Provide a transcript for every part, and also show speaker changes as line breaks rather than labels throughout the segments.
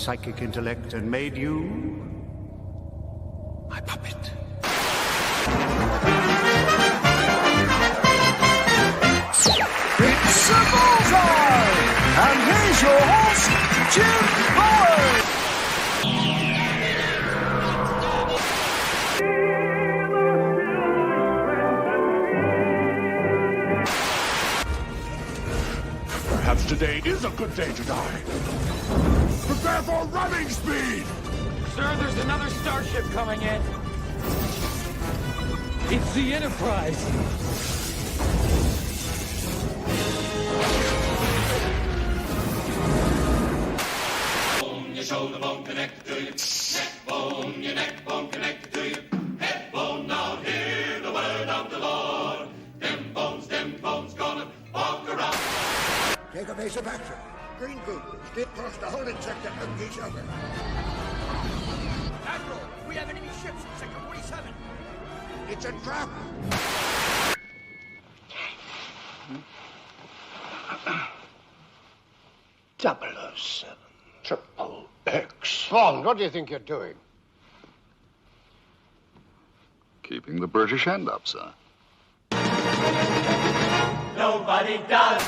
psychic intellect and made you my puppet.
It's a bullseye! And here's your host, Jim Boyd!
Perhaps today is a good day to die. Prepare for running speed!
Sir, there's another starship coming in. It's the Enterprise.
Bone, your shoulder bone connected to you. Neck bone, your neck bone connected to you. Head bone, now hear the word of the Lord. Them bones gonna walk around.
Take a base of action. Green group, steer across the holding sector and each other.
Admiral, we have enemy ships in Sector 47.
It's a trap.
.007 Triple X.
Bond, what do you think you're doing?
Keeping the British end up, sir.
Nobody does.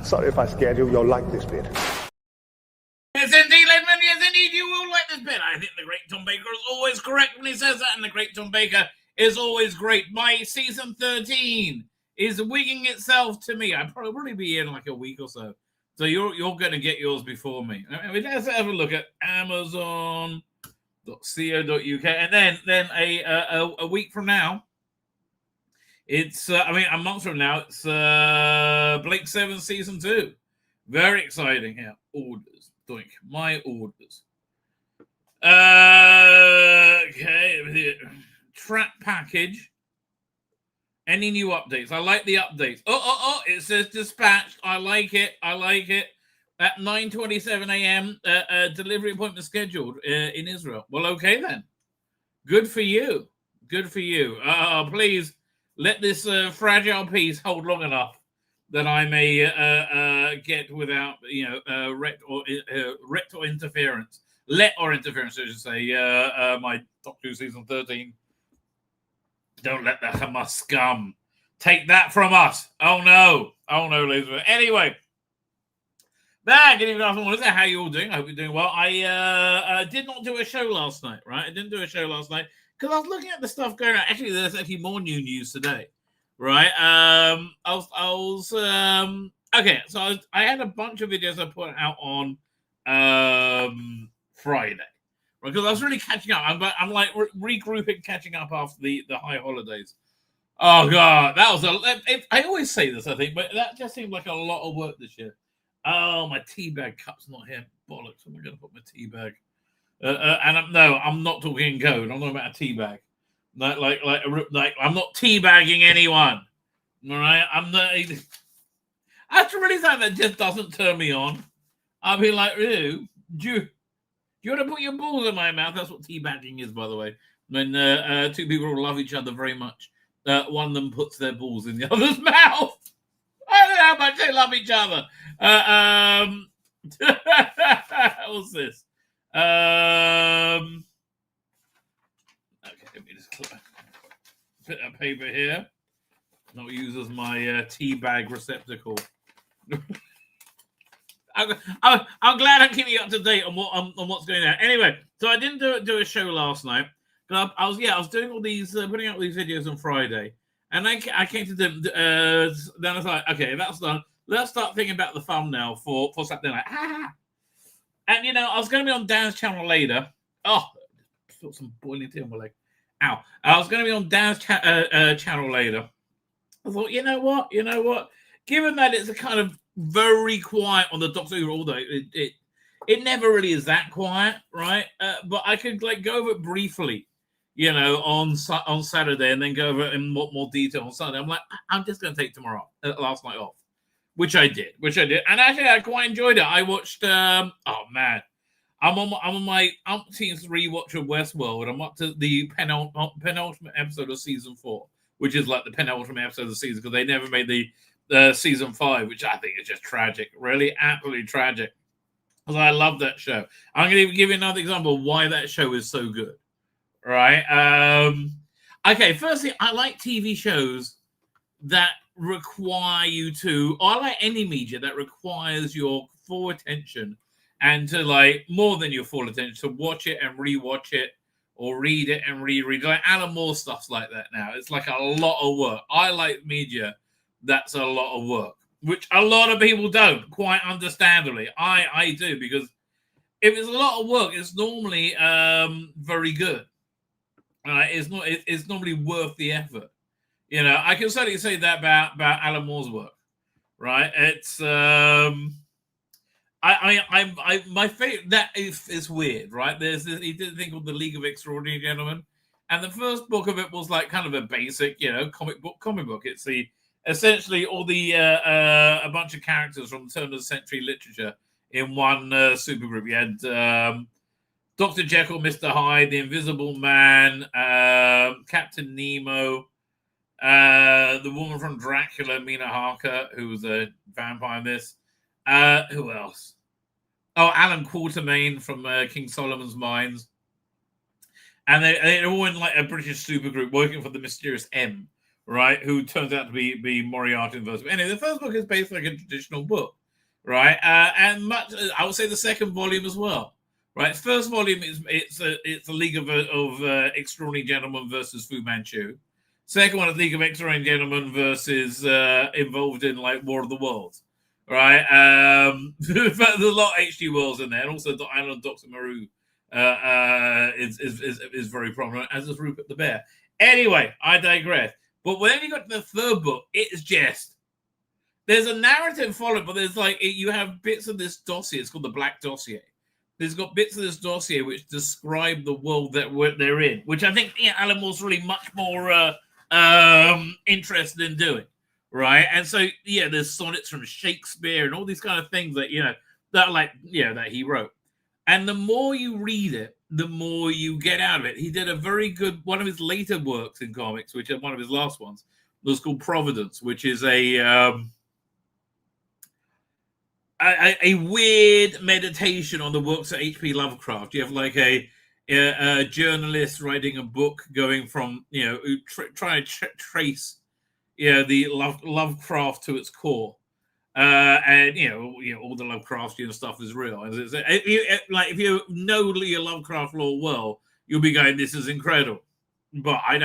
Sorry if I scared you. You'll like this bit.
Yes, indeed, Ledman. Yes, indeed, you will like this bit. I think the great Tom Baker is always correct when he says that, and the great Tom Baker is always great. My season 13 is wigging itself to me. I'll probably be in like a week or so. So you're going to get yours before me. Let's have a look at Amazon.co.uk, and then a week from now, it's a month from now, it's Blake 7 season 2. Very exciting. Yeah, orders. Doink. My orders. Okay. Trap package. Any new updates? I like the updates. It says dispatched. I like it. At 9:27 a.m. Delivery appointment scheduled in Israel. Well, okay then. Good for you. Please let this fragile piece hold long enough that I may get without let or interference. Let or interference, I should say. My Doctor Who season 13. Don't let the Hamas scum take that from us. Oh no, Elizabeth. Anyway, good evening, afternoon. How are you all doing? I hope you're doing well. I did not do a show last night, right? I didn't do a show last night because I was looking at the stuff going on. Actually, there's actually more new news today, right? Okay. So I had a bunch of videos I put out on Friday. Because I was really catching up. I'm like regrouping, catching up after the high holidays. Oh, God. That was I always say this, I think, but that just seemed like a lot of work this year. Oh, my tea bag cup's not here. Bollocks. Am I going to put my tea bag? I'm not talking in code. I'm talking about a tea bag. Like I'm not teabagging anyone. All right? I'm not. That's really something that just doesn't turn me on. I'll be like, ew, you want to put your balls in my mouth? That's what teabagging is, by the way. When two people who love each other very much, one of them puts their balls in the other's mouth. I don't know how much they love each other. What's this? Okay, let me just put that paper here. Not use as my tea bag receptacle. I'm glad I'm keeping you up to date on what's going on. Anyway, so I didn't do a show last night. But I was doing all these putting out these videos on Friday, and I came to them. Then I was like, okay, that's done. Let's start thinking about the thumbnail for Saturday night. And I was going to be on Dan's channel later. Oh, got some boiling tea on my leg. Ow! I was going to be on Dan's channel later. I thought, you know what? Given that it's a kind of very quiet on the Doctor Who, although it never really is that quiet, right? But I could go over it briefly, on Saturday, and then go over it in more detail on Sunday. I'm like, I'm just going to take last night off, which I did, and actually I quite enjoyed it. I watched. I'm on my umpteenth rewatch of Westworld. I'm up to the penultimate episode of season 4, which is like the penultimate episode of the season because they never made the season 5, which I think is just tragic, really, absolutely tragic. Because I love that show. I'm going to give you another example of why that show is so good. Right? Okay, firstly, I like TV shows that require you to, or I like any media that requires your full attention and to, like, more than your full attention, to watch it and rewatch it or read it and reread it. Like Alan Moore stuff's like that now. It's like a lot of work. I like media that's a lot of work, which a lot of people don't, quite understandably. I do, because if it's a lot of work, it's normally very good. It's normally worth the effort. You know, I can certainly say that about Alan Moore's work, right? It's my favorite. That is weird, right? There's this, he did a thing called The League of Extraordinary Gentlemen, and the first book of it was like kind of a basic, you know, comic book. It's the essentially all the a bunch of characters from turn of the century literature in one supergroup. You had Dr. Jekyll, Mr. Hyde, the Invisible Man, Captain Nemo, the woman from Dracula, Mina Harker, who was a vampire in this. Who else? Oh, Alan Quatermain from King Solomon's Mines. And they're all in like a British supergroup working for the mysterious M, right? Who turns out to be Moriarty in the first book. Anyway, the first book is basically like a traditional book, right? And much, I would say the second volume as well, right? First volume it's a League of Extraordinary Gentlemen versus Fu Manchu. Second one is League of Extraordinary Gentlemen versus involved in like War of the Worlds, right? There's a lot of H.G. Wells in there, and also Dr. Moreau is very prominent, as is Rupert the Bear. Anyway, I digress. But when you got to the third book, it's just there's a narrative followed, but there's like you have bits of this dossier. It's called the Black Dossier. There's got bits of this dossier which describe the world that they're in, which I think Alan Moore's really much more interested in doing, right? And so there's sonnets from Shakespeare and all these kind of things that that he wrote. And the more you read it, the more you get out of it. He did a very good one of his later works in comics, which is one of his last ones, was called Providence, which is a weird meditation on the works of H.P. Lovecraft. You have like a journalist writing a book going from trying to trace the Lovecraft to its core, and all the Lovecraftian stuff is real. And if you know your Lovecraft lore well, you'll be going, "This is incredible," but I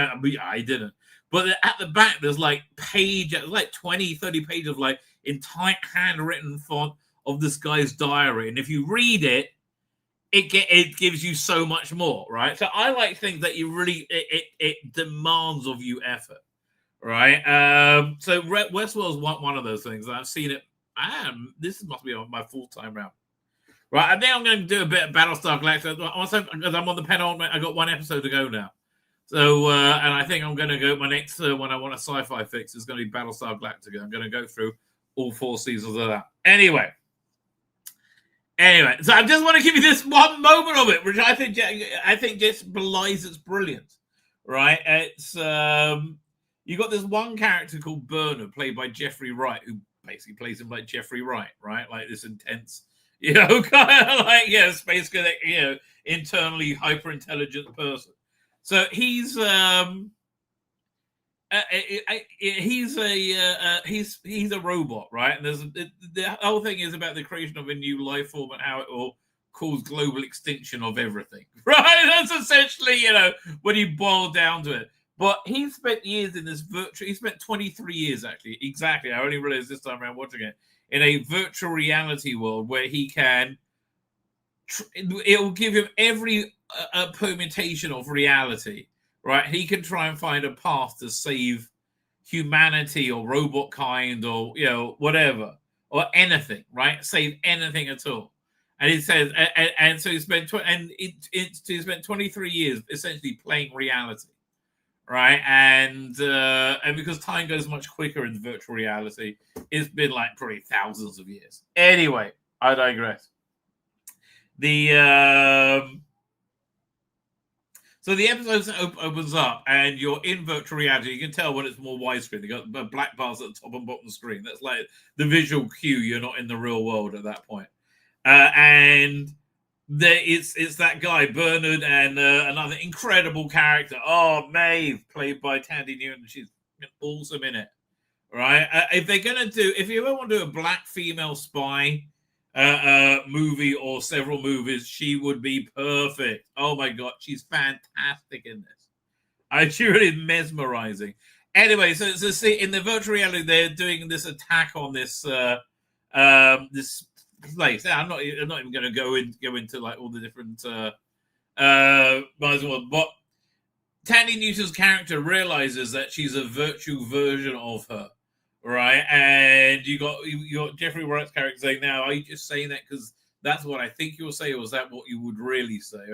didn't. But at the back, there's like 20, 30 pages of like in tight handwritten font of this guy's diary, and if you read it, it gives you so much more, right? So I like things that you really it demands of you effort, right? So Westworld's one of those things. I've seen it. This must be on my full-time round, right? I think I'm going to do a bit of Battlestar Galactica. Also, because I'm on the penultimate, I got one episode to go now. So, and I think I'm going to go. My next one I want a sci-fi fix is going to be Battlestar Galactica. I'm going to go through all 4 seasons of that. Anyway, so I just want to give you this one moment of it, which I think just belies its brilliance, right? It's you got this one character called Bernard, played by Jeffrey Wright, who basically plays him like Jeffrey Wright, right? Like this intense, kind of like space cadet, internally hyper intelligent person. So he's he's a robot, right? And the whole thing is about the creation of a new life form and how it will cause global extinction of everything, right? That's essentially, when you boil down to it. But he spent years in this he spent 23 years, actually, exactly. I only realized this time around watching it, in a virtual reality world where he can, it will give him every permutation of reality, right? He can try and find a path to save humanity or robot kind or, whatever, or anything, right? Save anything at all. And he says, and so he spent, he spent 23 years essentially playing reality, right? And because time goes much quicker in virtual reality, it's been like probably thousands of years. Anyway, I digress. So the episode opens up, and you're in virtual reality. You can tell when it's more widescreen. They got black bars at the top and bottom screen. That's like the visual cue. You're not in the real world at that point. And it's that guy Bernard and another incredible character. Oh, Maeve, played by Tandy Newton. She's awesome in it. Right? If you ever want to do a black female spy movie or several movies, she would be perfect. Oh my god, she's fantastic in this. She really is mesmerizing. Anyway, so see, in the virtual reality, they're doing this attack on this this place. I'm not even going to go into like all the different but Tandy Newton's character realizes that she's a virtual version of her. Right, and you got Jeffrey Wright's character saying, "Now, are you just saying that because that's what I think you'll say, or is that what you would really say?"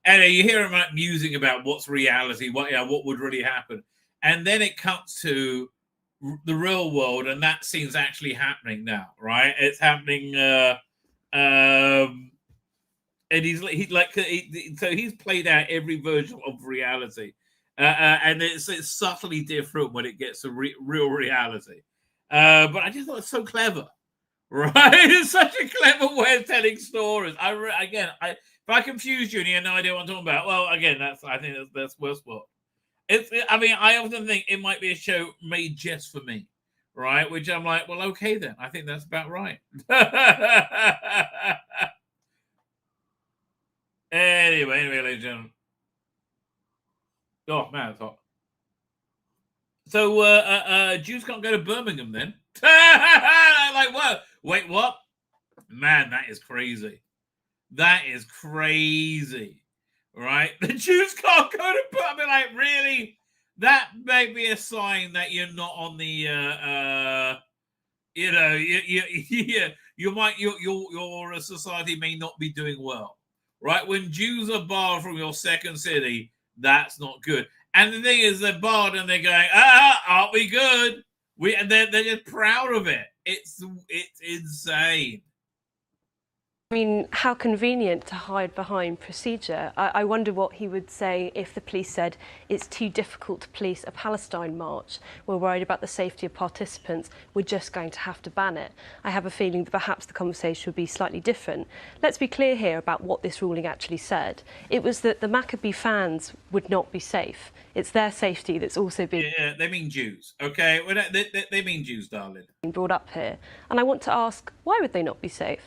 And you hear him like musing about what's reality, what would really happen, and then it cuts to the real world, and that scene's actually happening now. Right, it's happening, and he's played out every version of reality. And it's subtly different when it gets to real reality. But I just thought it's so clever, right? It's such a clever way of telling stories. If I confused you and you had no idea what I'm talking about, well, again, I think that's Westworld. I often think it might be a show made just for me, right? Which I'm like, well, okay then. I think that's about right. Anyway, ladies and gentlemen. Oh man, it's hot. So Jews can't go to Birmingham then? Like what? Wait, what? Man, that is crazy. That is crazy, right? The Jews can't go to Birmingham. Like really? That may be a sign that you're not on the. Your society may not be doing well, right? When Jews are barred from your second city. That's not good. And the thing is, they're barred and they're going, aren't we good? And they're just proud of it. It's insane.
I mean, how convenient to hide behind procedure. I wonder what he would say if the police said it's too difficult to police a Palestine march. We're worried about the safety of participants. We're just going to have to ban it. I have a feeling that perhaps the conversation would be slightly different. Let's be clear here about what this ruling actually said. It was that the Maccabee fans would not be safe. It's their safety that's also being...
Yeah, they mean Jews, okay? Well, they mean Jews, darling.
...brought up here. And I want to ask, why would they not be safe?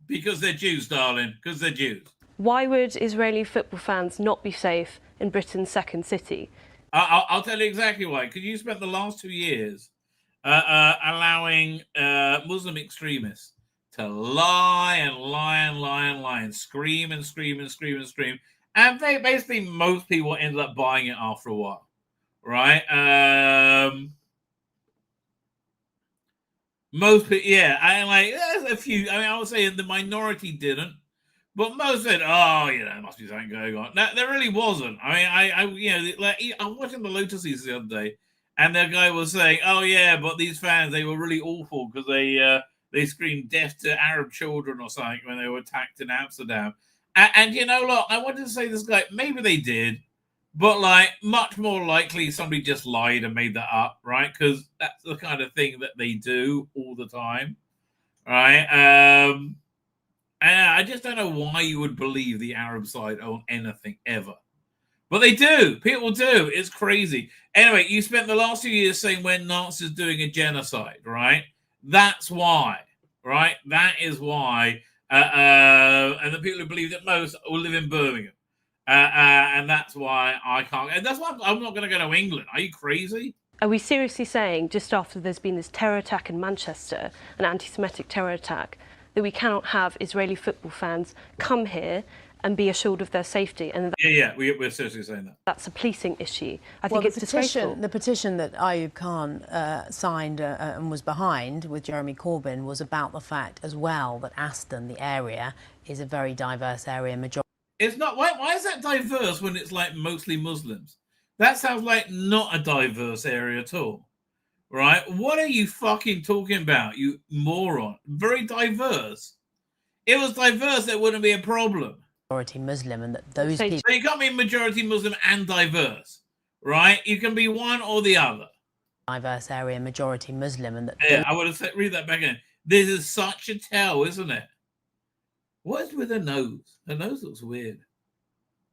Because they're Jews, darling. Because they're Jews.
Why would Israeli football fans not be safe in Britain's second city?
I'll tell you exactly why. Because you spent the last 2 years allowing Muslim extremists to lie and scream and scream and scream and scream. And basically most people ended up buying it after a while. Right? Most people, yeah, there's a few. I would say the minority didn't, but most said, "Oh, there must be something going on." There really wasn't. I was watching the Lotuses the other day, and the guy was saying, "Oh yeah, but these fans, they were really awful because they screamed death to Arab children or something when they were attacked in Amsterdam." And look, I wanted to say this guy, maybe they did. But, much more likely somebody just lied and made that up, right? Because that's the kind of thing that they do all the time, right? And I just don't know why you would believe the Arab side on anything ever. But they do. People do. It's crazy. Anyway, you spent the last 2 years saying we're Nazis doing a genocide, right? That's why, right? That is why. And the people who believe it most will live in Birmingham. And that's why I can't. And that's why I'm not going to go to England. Are you crazy?
Are we seriously saying, just after there's been this terror attack in Manchester, an anti-Semitic terror attack, that we cannot have Israeli football fans come here and be assured of their safety? And
we're seriously saying that.
That's a policing issue. I think it's disgraceful.
The petition that Ayub Khan signed and was behind with Jeremy Corbyn was about the fact as well that Aston, the area, is a very diverse area.
It's not. Why is that diverse when it's mostly Muslims? That sounds like not a diverse area at all, right? What are you fucking talking about, you moron? Very diverse. It was diverse, that wouldn't be a problem.
majority Muslim, and that those people.
So you can't be majority Muslim and diverse, right? You can be one or the other.
Diverse area, majority Muslim, and that.
Yeah, I would have said, read that back in. This is such a tell, isn't it? What is with her nose? Her nose looks weird.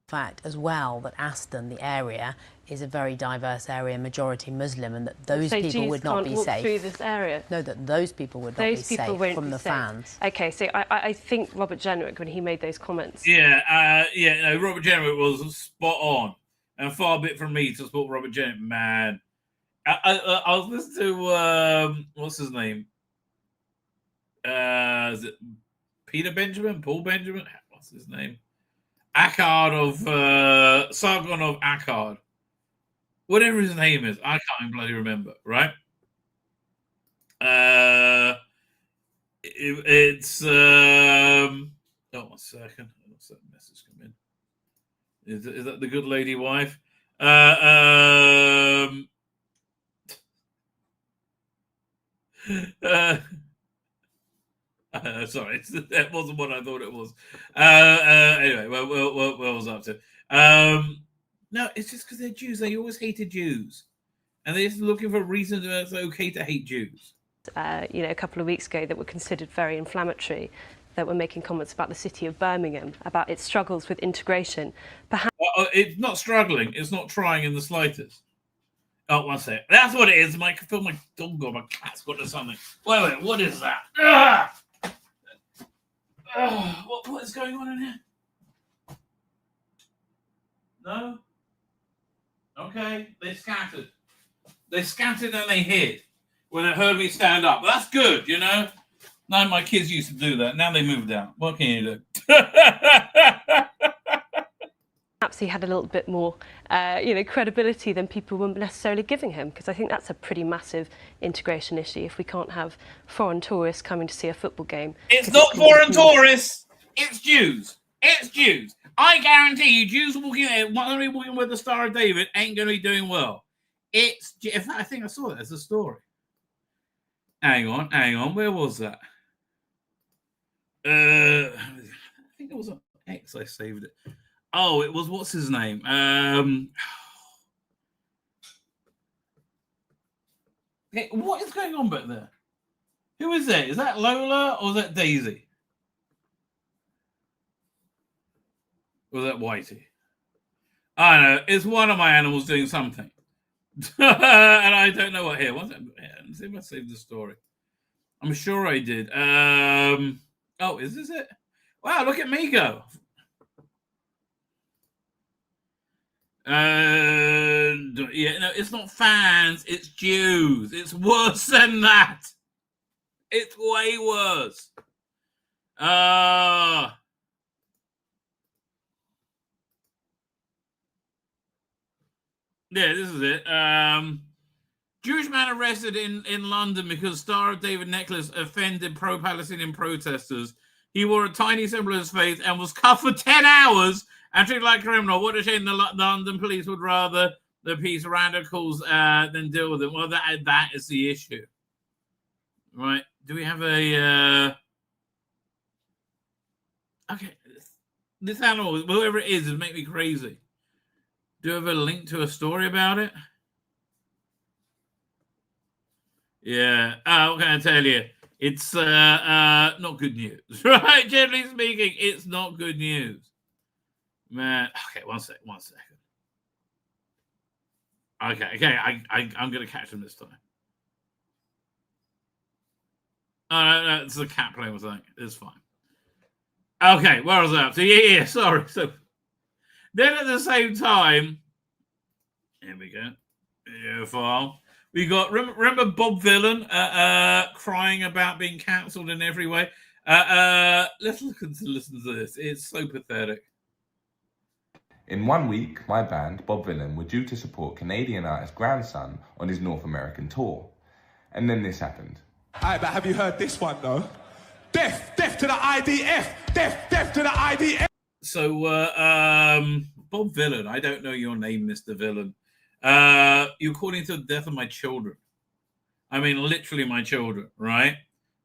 Fact as well that Aston, the area, is a very diverse area, majority Muslim, and that those people
Jews
would not be
walk
safe
through this area.
No, that those people would not be safe from the fans.
Okay, so I think Robert Jenrick, when he made those comments.
Yeah, no, Robert Jenrick was spot on, and far be it from me to support Robert Jenrick. Man, I was listening to what's his name? Is it Peter Benjamin? Paul Benjamin? What's his name? Akkad of Sargon of Akkad. Whatever his name is, I can't even bloody remember, right? It's oh, 1 second. What's that message come in? Is that the good lady wife? Sorry, that wasn't what I thought it was. Anyway, what was I up to? No, it's just because they're Jews. They always hated Jews, and they're just looking for a reason that it's okay to hate Jews.
A couple of weeks ago, that were considered very inflammatory, that were making comments about the city of Birmingham, about its struggles with integration. Perhaps
it's not struggling. It's not trying in the slightest. Oh, 1 second. That's what it is. I feel my dog or my cat's got to something. Wait, what is that? What is going on in here? No? Okay, they scattered. They scattered and they hid when they heard me stand up. That's good, you know? None of my kids used to do that. Now they moved out. What can you do?
perhaps he had a little bit more, credibility than people were necessarily giving him, because I think that's a pretty massive integration issue if we can't have foreign tourists coming to see a football game.
It's not foreign tourists. It's Jews. It's Jews. I guarantee you, Jews walking with the Star of David ain't going to be doing well. In fact, I think I saw that as a story. Hang on. Where was that? I think it was on X. I saved it. Oh, it was, what's his name? Okay, what is going on back there? Who is that? Is that Lola or is that Daisy? Or is that Whitey? I don't know. It's one of my animals doing something. And I don't know what here. Let's see if I saved the story. I'm sure I did. Oh, is this it? Wow, look at me go. It's not fans, it's Jews. It's worse than that. It's way worse. Yeah, this is it. Jewish man arrested in London because Star of David necklace offended pro-Palestinian protesters. He wore a tiny symbol of his faith and was cuffed for 10 hours and treated like a criminal. What a shame the London police would rather the peace radicals than deal with it. Well, that is the issue. Right. Do we have a... Okay. This animal, whoever it is make me crazy. Do you have a link to a story about it? Yeah. What can I tell you? It's not good news, right? Generally speaking, it's not good news. Man, okay, one second. Okay, I'm going to catch him this time. Oh, no, it's a cat playing with something. It's fine. Okay, where was I up to? Yeah, sorry. So then at the same time, here we go. Yeah, file. We got, remember Bob Villain crying about being cancelled in every way? Let's listen to this. It's so pathetic.
In 1 week, my band, Bob Villain, were due to support Canadian artist Grandson on his North American tour. And then this happened.
Alright, but have you heard this one, though? Death to the IDF! Death to the IDF!
So, Bob Villain, I don't know your name, Mr. Villain. You're calling to the death of my children. I mean, literally my children, right?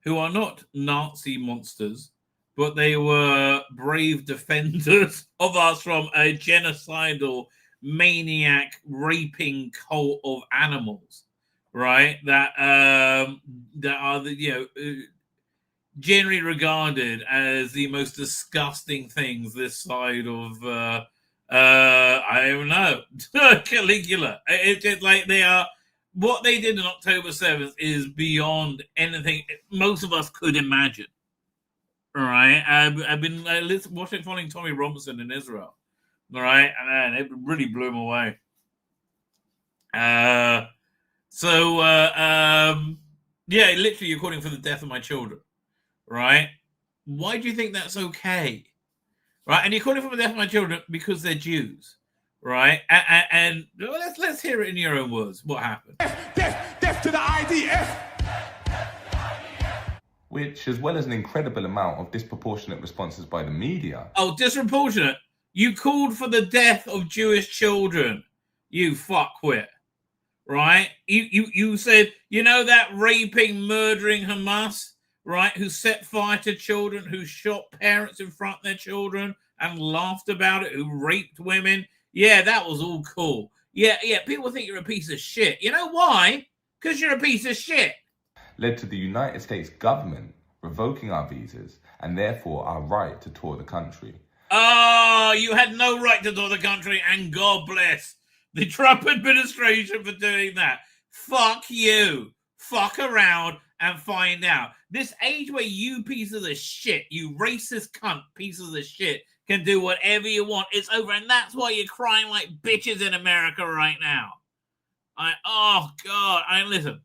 Who are not Nazi monsters, but they were brave defenders of us from a genocidal, maniac, raping cult of animals, right? That are generally regarded as the most disgusting things this side of I don't know Caligula. It's just like they are. What they did on October 7th is beyond anything most of us could imagine. All right, I've been following Tommy Robinson in Israel. All right, and it really blew him away. Yeah, literally, you're calling for the death of my children, right? Why do you think that's okay, right? And you're calling for the death of my children because they're Jews, right? And let's hear it in your own words. What happened?
Death to the IDF!
Which, as well as an incredible amount of disproportionate responses by the media.
Oh, disproportionate? You called for the death of Jewish children, you fuckwit, right? You said, you know that raping, murdering Hamas, right, who set fire to children, who shot parents in front of their children and laughed about it, who raped women? Yeah, that was all cool. Yeah, people think you're a piece of shit. You know why? Because you're a piece of shit.
Led to the United States government revoking our visas and therefore our right to tour the country.
Oh, you had no right to tour the country, and God bless the Trump administration for doing that. Fuck you. Fuck around and find out. This age where you pieces of shit, you racist cunt pieces of shit, can do whatever you want. It's over, and that's why you're crying like bitches in America right now. Oh, God. Listen.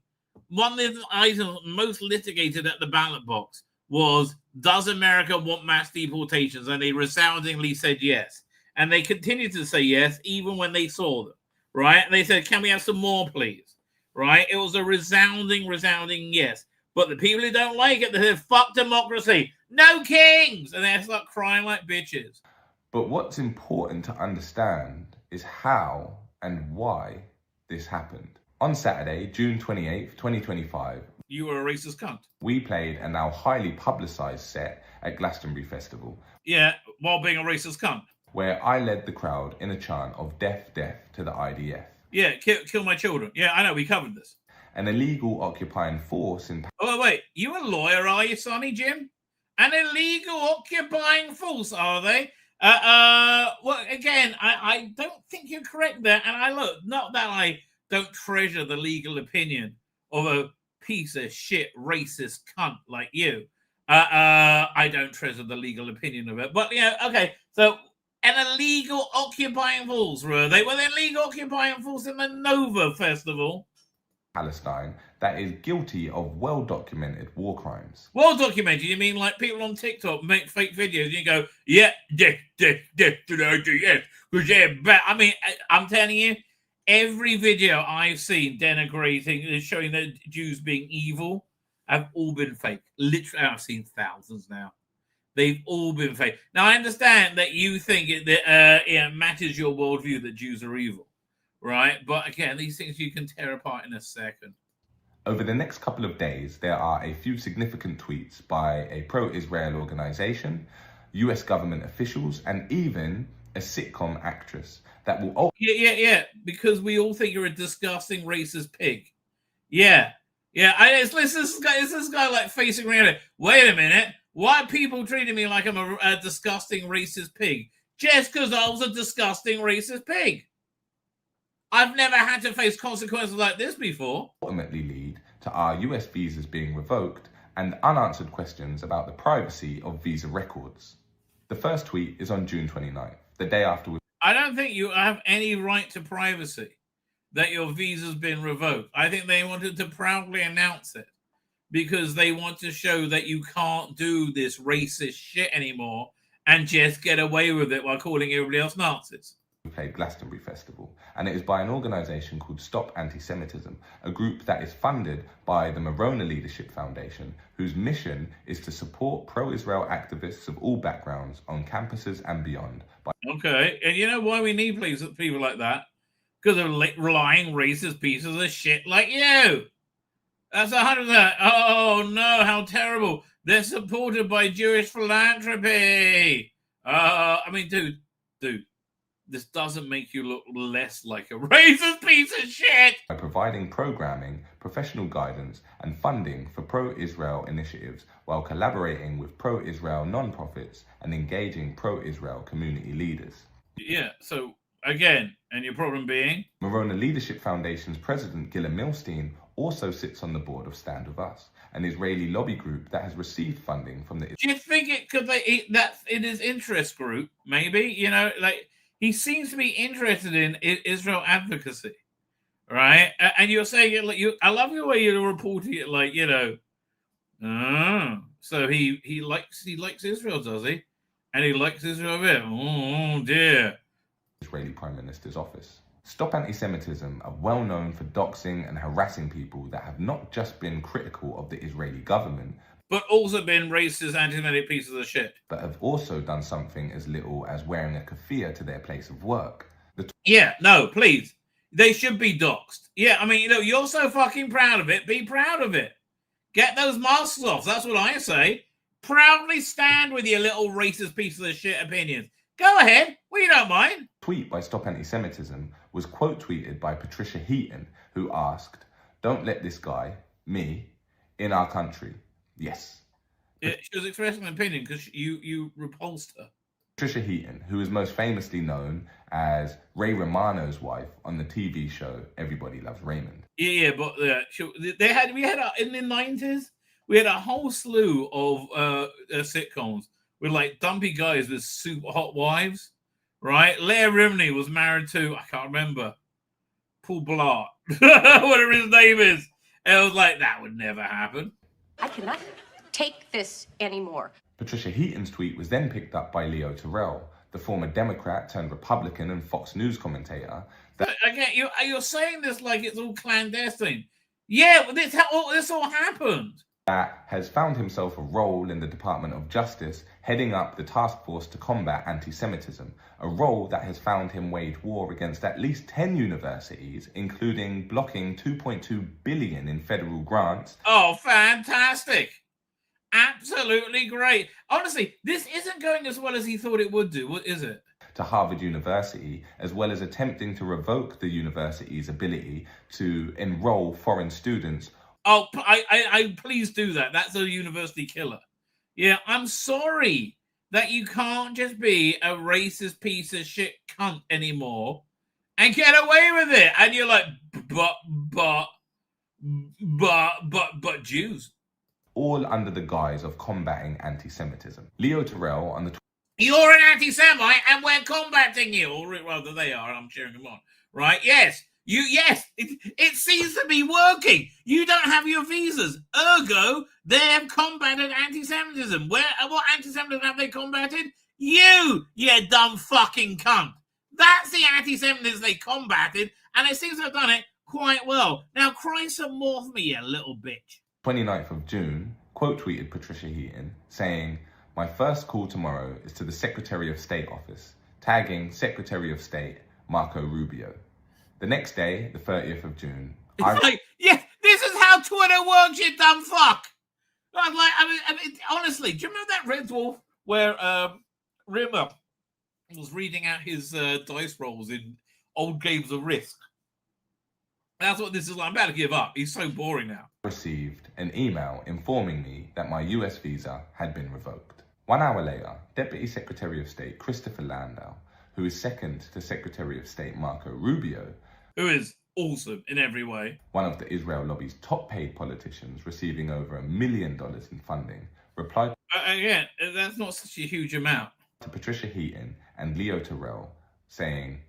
One of the items most litigated at the ballot box was, does America want mass deportations? And they resoundingly said yes. And they continued to say yes, even when they saw them, right? And they said, can we have some more, please? Right? It was a resounding yes. But the people who don't like it, they said, fuck democracy. No kings! And they start crying like bitches.
But what's important to understand is how and why this happened. On Saturday, June 28th, 2025,
you were a racist cunt.
We played a now highly publicised set at Glastonbury Festival.
Yeah, while being a racist cunt.
Where I led the crowd in a chant of death to the IDF.
Yeah, kill my children. Yeah, I know, we covered this.
An illegal occupying force in...
Oh, wait, you a lawyer, are you, Sonny Jim? An illegal occupying force, are they? Well, again, I don't think you're correct there. And not that I don't treasure the legal opinion of a piece of shit racist cunt like you. I don't treasure the legal opinion of it. But, yeah, okay. So, an illegal occupying force, were they? Were they illegal occupying force in the Nova Festival?
Palestine that is guilty of well-documented war crimes.
Well-documented? You mean like people on TikTok make fake videos and you go, yeah, death to the IDF, because they're bad. I mean, I'm telling you, every video I've seen denigrating, showing the Jews being evil, have all been fake. Literally, I've seen thousands now. They've all been fake. Now, I understand that you think it matters your worldview that Jews are evil, right? But again, these things you can tear apart in a second.
Over the next couple of days, there are a few significant tweets by a pro-Israel organization, US government officials, and even a sitcom actress that will...
Yeah, because we all think you're a disgusting racist pig. Yeah. It's this guy like facing reality. Wait a minute. Why are people treating me like I'm a disgusting racist pig? Just because I was a disgusting racist pig. I've never had to face consequences like this before.
Ultimately lead to our US visas being revoked and unanswered questions about the privacy of visa records. The first tweet is on June 29th, the day after...
I don't think you have any right to privacy that your visa's been revoked. I think they wanted to proudly announce it because they want to show that you can't do this racist shit anymore and just get away with it while calling everybody else Nazis.
We played Glastonbury Festival, and it is by an organisation called Stop Anti-Semitism, a group that is funded by the Morona Leadership Foundation, whose mission is to support pro-Israel activists of all backgrounds on campuses and beyond.
Okay, and you know why we need people like that? Because of relying racist pieces of shit like you. That's 100%. Oh no, how terrible. They're supported by Jewish philanthropy. I mean, dude, this doesn't make you look less like a racist piece of shit.
By providing programming, professional guidance, and funding for pro-Israel initiatives while collaborating with pro-Israel non-profits and engaging pro-Israel community leaders.
Yeah, so again, and your problem being?
Morona Leadership Foundation's president, Gila Milstein, also sits on the board of Stand With Us, an Israeli lobby group that has received funding from the...
Do you think it could be that's in his interest group? Maybe, you know, like he seems to be interested in Israel advocacy, right? And you're saying it like I love the way you're reporting it, like, you know, so he likes Israel, does he? And he likes Israel a bit. Oh dear.
Israeli Prime Minister's office. Stop Anti-Semitism are well known for doxing and harassing people that have not just been critical of the Israeli government,
but also been racist, anti-Semitic pieces of shit.
But have also done something as little as wearing a keffiyeh to their place of work.
Yeah, no, please. They should be doxed. Yeah, I mean, you know, you're so fucking proud of it. Be proud of it. Get those masks off. That's what I say. Proudly stand with your little racist pieces of shit opinions. Go ahead. We don't mind.
Tweet by Stop Anti-Semitism was quote tweeted by Patricia Heaton, who asked, "Don't let this guy, me, in our country." Yes.
Yeah, she was expressing an opinion because you repulsed her.
Patricia Heaton, who is most famously known as Ray Romano's wife on the TV show Everybody Loves Raymond.
Yeah, but we had in the 90s, we had a whole slew of sitcoms with like dumpy guys with super hot wives, right? Leah Remini was married to, I can't remember, Paul Blart, whatever his name is. And I was like, that would never happen.
I cannot take this anymore.
Patricia Heaton's tweet was then picked up by Leo Terrell, the former Democrat turned Republican and Fox News commentator.
Again, you're saying this like it's all clandestine. Yeah, but this all happened.
That has found himself a role in the Department of Justice, heading up the task force to combat anti-Semitism, a role that has found him wage war against at least 10 universities, including blocking $2.2 billion in federal grants.
Oh, fantastic. Absolutely great. Honestly, this isn't going as well as he thought it would do, what is it?
To Harvard University, as well as attempting to revoke the university's ability to enroll foreign students.
Oh, I please do that. That's a university killer. Yeah, I'm sorry that you can't just be a racist piece of shit cunt anymore and get away with it. And you're like, but Jews.
All under the guise of combating anti-Semitism. Leo Terrell on the...
You're an anti-Semite and we're combating you. Or rather they are, and I'm cheering them on. Right? Yes. It seems to be working. You don't have your visas. Ergo, they have combated anti-Semitism. What anti-Semitism have they combated? You dumb fucking cunt. That's the anti-Semitism they combated, and it seems to have done it quite well. Now, cry some more for me, you little bitch.
29th of June, quote tweeted Patricia Heaton, saying, "My first call tomorrow is to the Secretary of State office, tagging Secretary of State Marco Rubio." The next day, the 30th of June...
this is how Twitter works, you dumb fuck! I mean, honestly, do you remember that Red Dwarf where Rimmer was reading out his dice rolls in old games of Risk? That's what this is like. I'm about to give up. He's so boring now.
Received an email informing me that my US visa had been revoked. 1 hour later, Deputy Secretary of State Christopher Landau, who is second to Secretary of State Marco Rubio,
who is awesome in every way,
one of the Israel lobby's top paid politicians receiving over $1 million in funding, replied
again, that's not such a huge amount,
to Patricia Heaton and Leo Terrell, saying,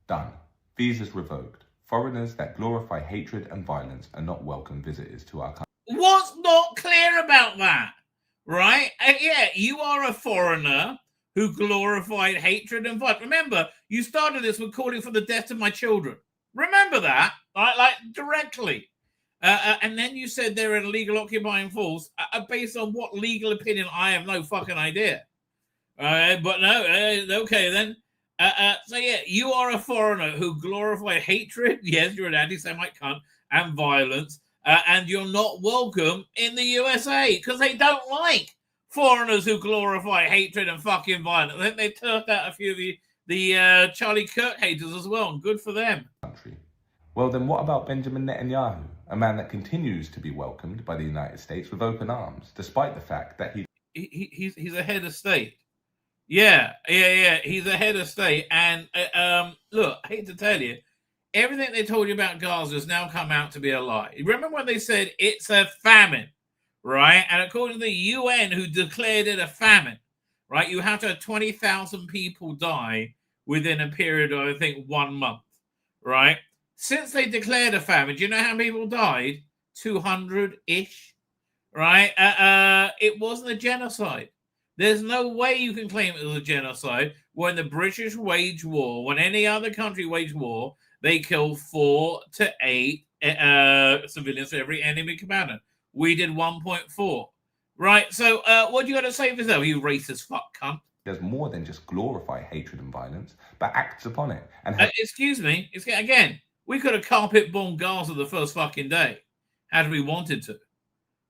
"Done. Visas revoked. Foreigners that glorify hatred and violence are not welcome visitors to our country."
What's not clear about that? Right? You are a foreigner who glorified hatred and violence. Remember, you started this with calling for the death of my children. Remember that? Like directly. And then you said they're an illegal occupying force based on what legal opinion? I have no fucking idea. But no, okay then. So you are a foreigner who glorified hatred. Yes, you're an anti-Semite cunt and violence. and you're not welcome in the USA because they don't like foreigners who glorify hatred and fucking violence. I think they turned out a few of the Charlie Kirk haters as well, and good for them.
Well, then what about Benjamin Netanyahu, a man that continues to be welcomed by the United States with open arms, despite the fact that
he's a head of state. Yeah, he's a head of state. And look, I hate to tell you, everything they told you about Gaza has now come out to be a lie. Remember when they said it's a famine, right? And according to the UN, who declared it a famine, right, you have to have 20,000 people die within a period of, I think, 1 month, right? Since they declared a famine, do you know how many people died? 200-ish, right? It wasn't a genocide. There's no way you can claim it was a genocide when the British waged war, when any other country waged war, they killed 4 to 8 civilians for every enemy combatant. We did 1.4. Right, so what do you got to say for yourself, you racist fuck cunt?
Does more than just glorify hatred and violence, but acts upon it. And
excuse me, again, we could have carpet bombed Gaza the first fucking day, had we wanted to.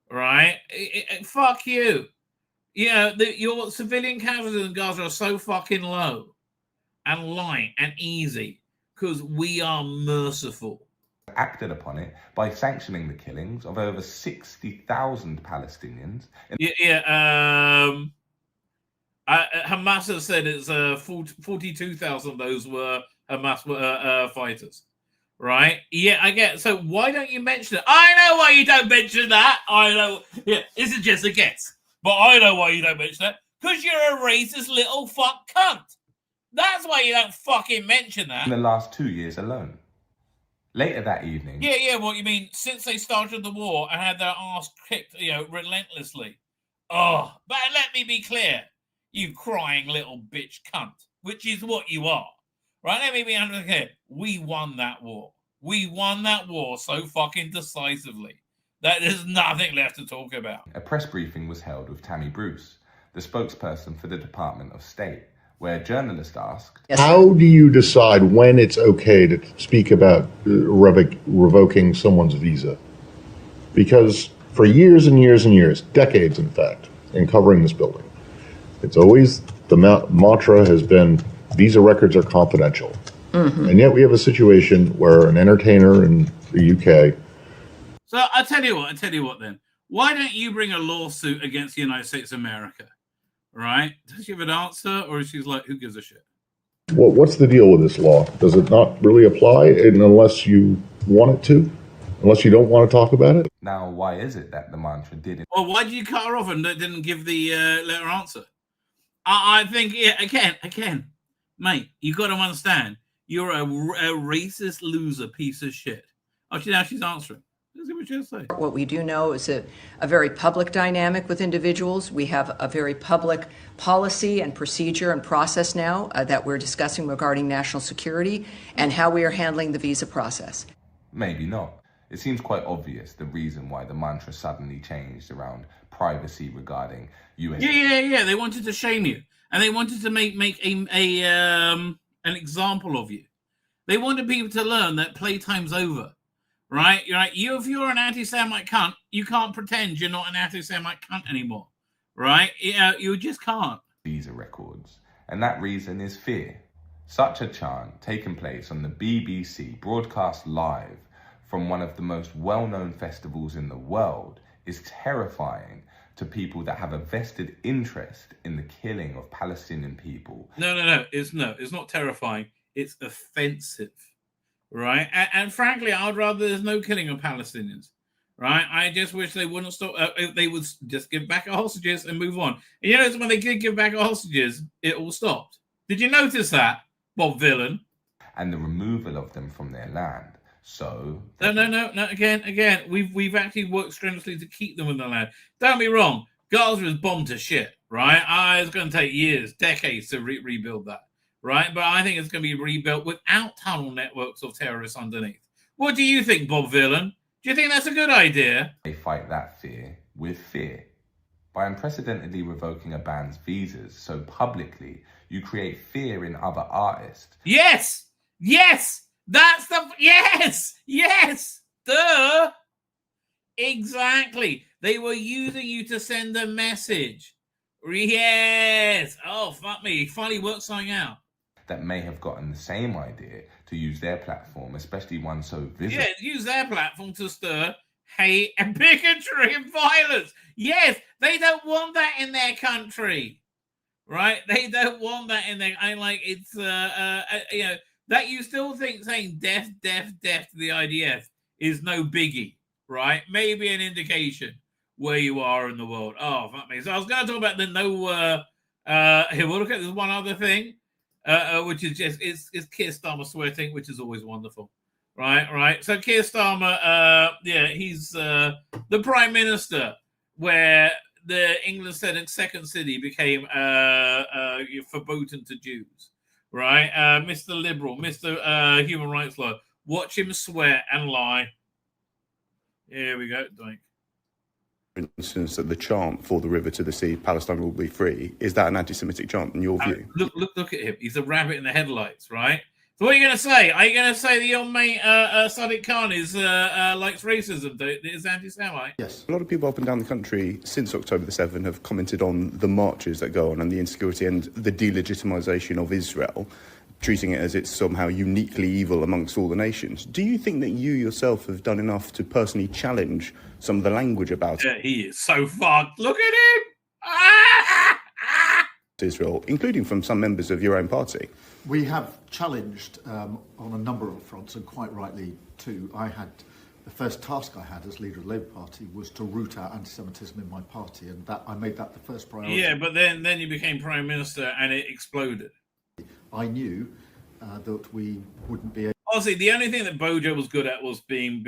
Right? Fuck you. You know, your civilian casualties in Gaza are so fucking low and light and easy because we are merciful.
Acted upon it by sanctioning the killings of over 60,000 Palestinians.
Hamas has said it's 42,000 of those were Hamas fighters. Right? Yeah, I get. So why don't you mention it? I know why you don't mention that. I know. Yeah, this is just a guess. But I know why you don't mention that. Because you're a racist little fuck cunt. That's why you don't fucking mention that.
In the last 2 years alone. Later that evening.
Yeah, what you mean, since they started the war and had their ass kicked, relentlessly. Oh, but let me be clear. You crying little bitch cunt. Which is what you are. Right, let me be clear. We won that war. We won that war so fucking decisively that there's nothing left to talk about.
A press briefing was held with Tammy Bruce, the spokesperson for the Department of State, where journalists asked,
how do you decide when it's okay to speak about revoking someone's visa? Because for years and years and years, decades in fact, in covering this building, it's always the mantra has been visa records are confidential. Mm-hmm. And yet we have a situation where an entertainer in the UK.
So I tell you what then. Why don't you bring a lawsuit against the United States of America? Right? Does she have an answer, or is she like, who gives a shit?
Well, what's the deal with this law? Does it not really apply unless you want it to? Unless you don't want to talk about it?
Now, why is it that the mantra didn't?
Well, why did you cut her off and didn't give the let her answer? I think, again, mate, you got to understand, you're a racist loser piece of shit. Oh, now she's answering. Let's see what she'll say.
What we do know is a very public dynamic with individuals. We have a very public policy and procedure and process now that we're discussing regarding national security and how we are handling the visa process.
Maybe not. It seems quite obvious the reason why the mantra suddenly changed around privacy regarding US.
Yeah. They wanted to shame you, and they wanted to make an example of you. They wanted people to learn that playtime's over. Right? You're right. If you're an anti-Semite cunt, you can't pretend you're not an anti-Semite cunt anymore. Right? You just can't.
Visa records. And that reason is fear. Such a chant taking place on the BBC, broadcast live from one of the most well-known festivals in the world, is terrifying to people that have a vested interest in the killing of Palestinian people.
No. It's not terrifying. It's offensive. Right, and frankly, I'd rather there's no killing of Palestinians. Right, I just wish they wouldn't stop. They would just give back our hostages and move on. And when they did give back our hostages, it all stopped. Did you notice that, Bob Villain?
And the removal of them from their land. So
no. Again, we've actually worked strenuously to keep them in the land. Don't be wrong. Gaza is bombed to shit. Right, it's going to take years, decades to rebuild that. Right, but I think it's going to be rebuilt without tunnel networks of terrorists underneath. What do you think, Bob Villain? Do you think that's a good idea?
They fight that fear with fear. By unprecedentedly revoking a band's visas so publicly, you create fear in other artists.
Yes! That's the... Yes! Duh! Exactly. They were using you to send a message. Yes. Oh, fuck me. Finally worked something out.
That may have gotten the same idea to use their platform, especially one so visible.
Yeah, use their platform to stir hate and bigotry and violence. Yes, they don't want that in their country, right? They don't want that in their. I like it's you know that you still think saying death to the IDF is no biggie, right? Maybe an indication where you are in the world. Oh, fuck me. So I was going to talk about the here we'll look at this one other thing. Which is just it's Keir Starmer sweating, which is always wonderful, right. So Keir Starmer, he's the Prime Minister, where the England second city became verboten to Jews, right? Mr. Liberal, Mr. Human Rights Lawyer, watch him sweat and lie. Here we go, Doink.
For instance, that the chant for the river to the sea, Palestine will be free, is that an anti-Semitic chant in your view?
Look at him. He's a rabbit in the headlights, right? So what are you going to say? Are you going to say that your mate Sadiq Khan likes racism? Is anti-Semite?
Yes. A lot of people up and down the country since October the 7th have commented on the marches that go on and the insecurity and the delegitimization of Israel, treating it as it's somehow uniquely evil amongst all the nations. Do you think that you yourself have done enough to personally challenge some of the language about
it? He is so fucked. Look at him!
Israel, including from some members of your own party.
We have challenged on a number of fronts, and quite rightly too. The first task I had as leader of the Labour Party was to root out anti-Semitism in my party, and that I made that the first priority.
Yeah, but then you became Prime Minister and it exploded.
I knew that we wouldn't be able...
Honestly, the only thing that Bojo was good at was being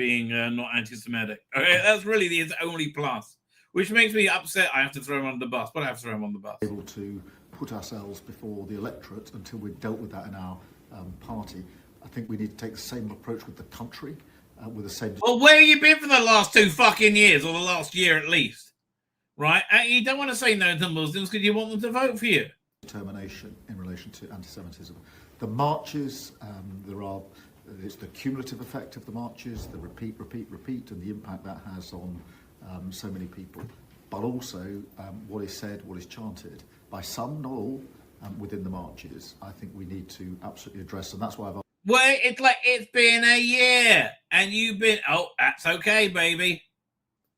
not anti-Semitic. Okay, that's really his only plus, which makes me upset. I have to throw him under the bus, but I have to throw him on the bus.
Able to put ourselves before the electorate until we've dealt with that in our party. I think we need to take the same approach with the country, with the same...
Well, where have you been for the last 2 fucking years, or the last year at least? Right? You don't want to say no to Muslims because you want them to vote for you.
Determination in relation to anti-Semitism. The marches, it's the cumulative effect of the marches, the repeat, and the impact that has on so many people. But also what is said, what is chanted by some, not all, within the marches. I think we need to absolutely address, and that's why I've...
Well, it's been a year, and you've been... Oh, that's okay, baby.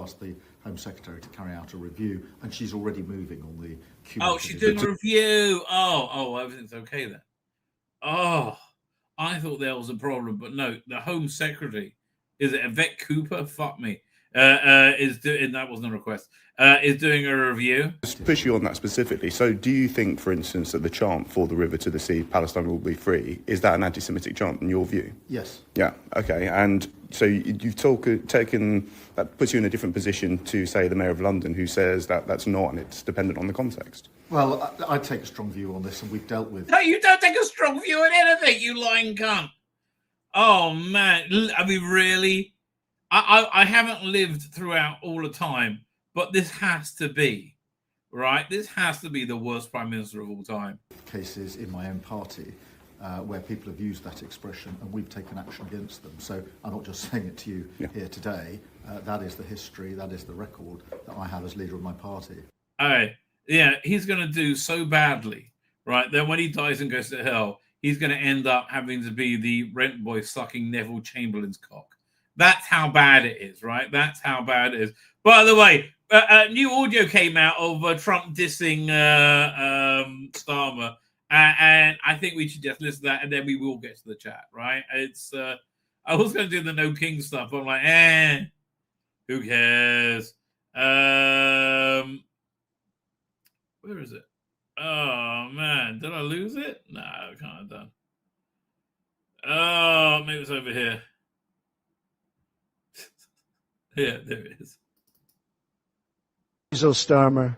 Asked the Home Secretary to carry out a review, and she's already moving on the...
Oh, she's doing a review. Oh, everything's okay then. Oh, I thought there was a problem, but no, the Home Secretary, is it Yvette Cooper? Fuck me. Is doing, that wasn't a request, is doing a review.
Just push you on that specifically. So do you think, for instance, that the chant for the river to the sea, Palestine will be free, is that an anti-Semitic chant in your view?
Yes.
Yeah, okay. And so you've taken, that puts you in a different position to, say, the Mayor of London, who says that that's not, and it's dependent on the context.
Well, I take a strong view on this, and we've dealt with...
No, you don't take a strong view on anything, you lying cunt. Oh, man. I mean, really? I haven't lived throughout all the time, but this has to be, right? This has to be the worst Prime Minister of all time.
Cases in my own party where people have used that expression, and we've taken action against them. So I'm not just saying it to you here today. That is the history, that is the record that I have as leader of my party.
Yeah, he's going to do so badly, right? Then when he dies and goes to hell, he's going to end up having to be the rent boy sucking Neville Chamberlain's cock. That's how bad it is, right? That's how bad it is. By the way, new audio came out of Trump dissing Starmer, and I think we should just listen to that, and then we will get to the chat, right? It's I was going to do the No King stuff. I'm like, who cares? Where is it? Oh, man. Did I lose it? No, I can't have done. Oh, maybe it's over here. Yeah, there it is.
Starmer,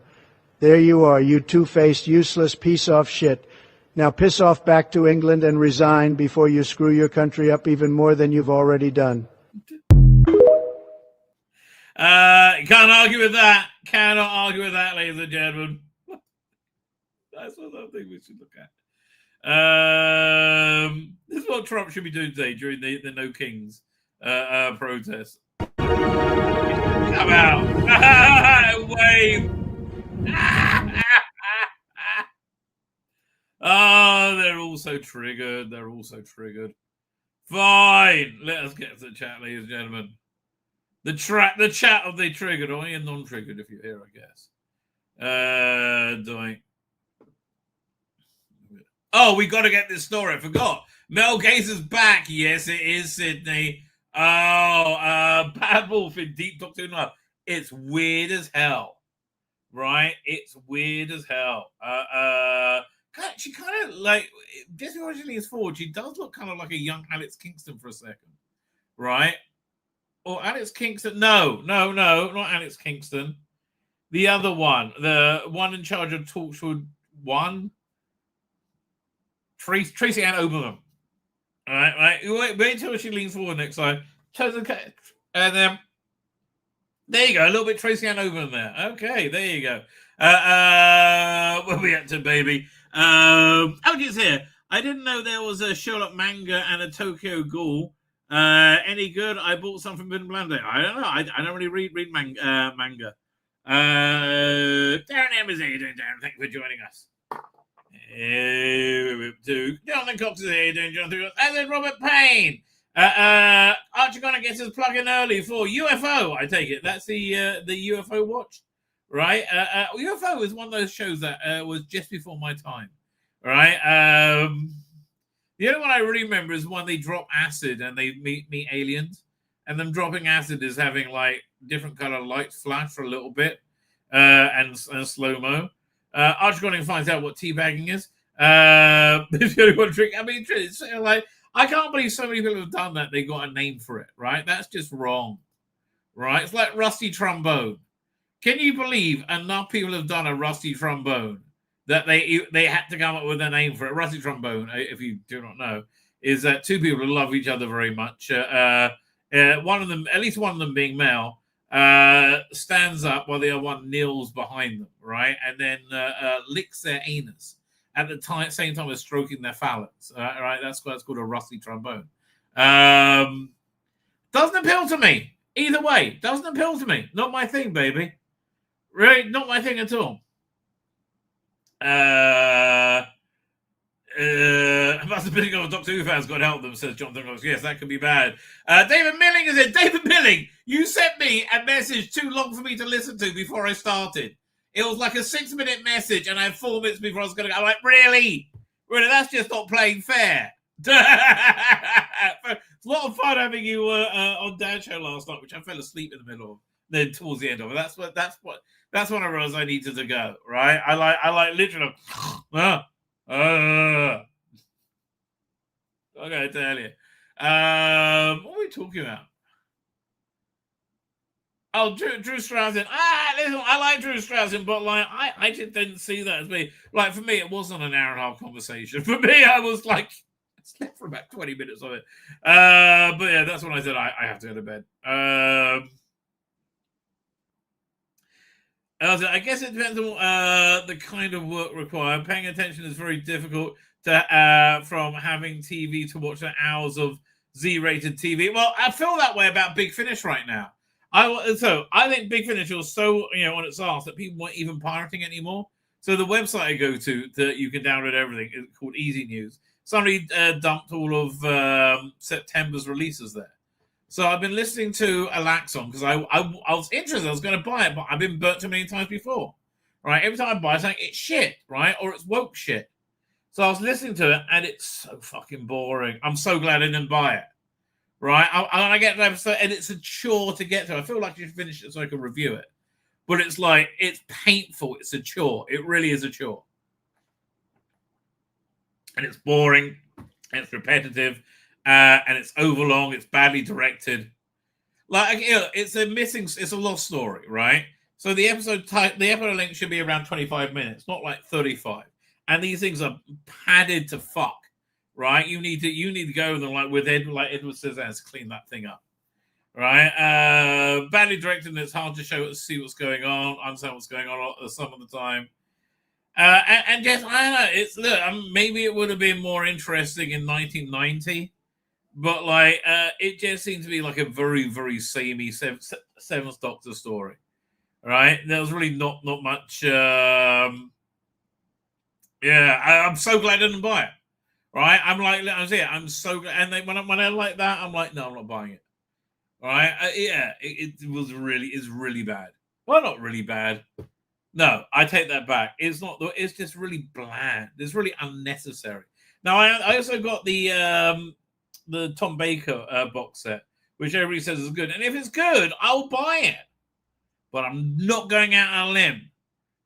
there you are, you two-faced, useless piece-off shit. Now piss off back to England and resign before you screw your country up even more than you've already done.
Can't argue with that. Cannot argue with that, ladies and gentlemen. That's what I think we should look at. This is what Trump should be doing today during the No Kings protest. Come out. Wave. Oh, they're all so triggered. They're all so triggered. Fine. Let us get to the chat, ladies and gentlemen. The chat of the triggered, or you're non-triggered if you're here, I guess. Doing. Oh, we got to get this story. I forgot. Mel Gaze is back. Yes, it is, Sydney. Oh, Bad Wolf in Deep Talk 2 Live. It's weird as hell, right? It's weird as hell. She kind of like, just originally is forward. She does look kind of like a young Alex Kingston for a second, right? Or Alex Kingston? No, not Alex Kingston. The other one, the one in charge of Torchwood 1. Tracy Ann Oberman. All right. Wait until she leans forward next time. And then there you go. A little bit Tracy Ann Oberman there. Okay, there you go. What are we up to, baby? Just here. I didn't know there was a Sherlock manga and a Tokyo Ghoul. Any good? I bought some from Bin Blande. I don't know. I don't really read manga. Darren Evans, how you doing, Darren? Thank you for joining us. Jonathan Cox is here doing Jonathan. And then Robert Payne. Archie Connor gets his plug in early for UFO. I take it that's the UFO watch, right? UFO is one of those shows that was just before my time, right? The only one I really remember is when they drop acid and they meet aliens, and them dropping acid is having like different color lights flash for a little bit, and slow mo. Archie Connor finds out what teabagging is. It's the only one trick. I mean, it's like, I can't believe so many people have done that. They got a name for it, right? That's just wrong, right? It's like rusty trombone. Can you believe enough people have done a rusty trombone that they had to come up with a name for it? Rusty trombone, if you do not know, is that two people who love each other very much. One of them, at least one of them being male, stands up while the other one kneels behind them, right? And then licks their anus at the same time as stroking their phalanx, right? That's why it's called a rusty trombone. Doesn't appeal to me. Either way, doesn't appeal to me. Not my thing, baby. Really, not my thing at all. Must have been a Doctor Who fans got to help them, says Jonathan Cox. Yes, that could be bad. David Milling is it. David Milling, you sent me a message too long for me to listen to before I started. It was like a 6-minute message, and I had 4 minutes before I was going to go. I'm like, really? Really? That's just not playing fair. It's a lot of fun having you on Dan's show last night, which I fell asleep in the middle of. Then towards the end of it, that's when I realized I needed to go. Right? I like literally. Okay, tell you. What are we talking about? Oh, Drew Strausen. Listen, I like Drew Strausen, but like I just didn't see that as me. Like for me, it wasn't an hour and a half conversation. For me, I was like, I slept for about 20 minutes of it. But yeah, that's when I said I have to go to bed. I guess it depends on the kind of work required. Paying attention is very difficult to from having TV to watch the hours of Z-rated TV. Well, I feel that way about Big Finish right now. I think Big Finish was so on its arse that people weren't even pirating anymore. So the website I go to that you can download everything is called Easy News. Somebody dumped all of September's releases there. So I've been listening to Alaxon because I was interested. I was going to buy it, but I've been burnt too many times before. Right? Every time I buy something, it's shit, right? Or it's woke shit. So I was listening to it, and it's so fucking boring. I'm so glad I didn't buy it. Right? I get to the episode, and it's a chore to get to. I feel like I should finish it so I can review it. But it's like, it's painful. It's a chore. It really is a chore. And it's boring. And it's repetitive. And it's overlong. It's badly directed. Like, it's a lost story, right? So the episode length should be around 25 minutes, not like 35. And these things are padded to fuck, right? You need to go with Edward Scissorhands to clean that thing up, right? Badly directed, and it's hard to see what's going on, understand what's going on some of the time. And yes, I don't know. Maybe it would have been more interesting in 1990. But like, it just seemed to be like a very, very samey Seventh Doctor story, right? There was really not much. I'm so glad I didn't buy it. Right? I'm like, I'm so glad. And then when I like that, I'm like, no, I'm not buying it. All right? It was really bad. Well, not really bad. No, I take that back. It's not. It's just really bland. It's really unnecessary. Now, I also got the Tom Baker box set, which everybody says is good. And if it's good, I'll buy it. But I'm not going out on a limb.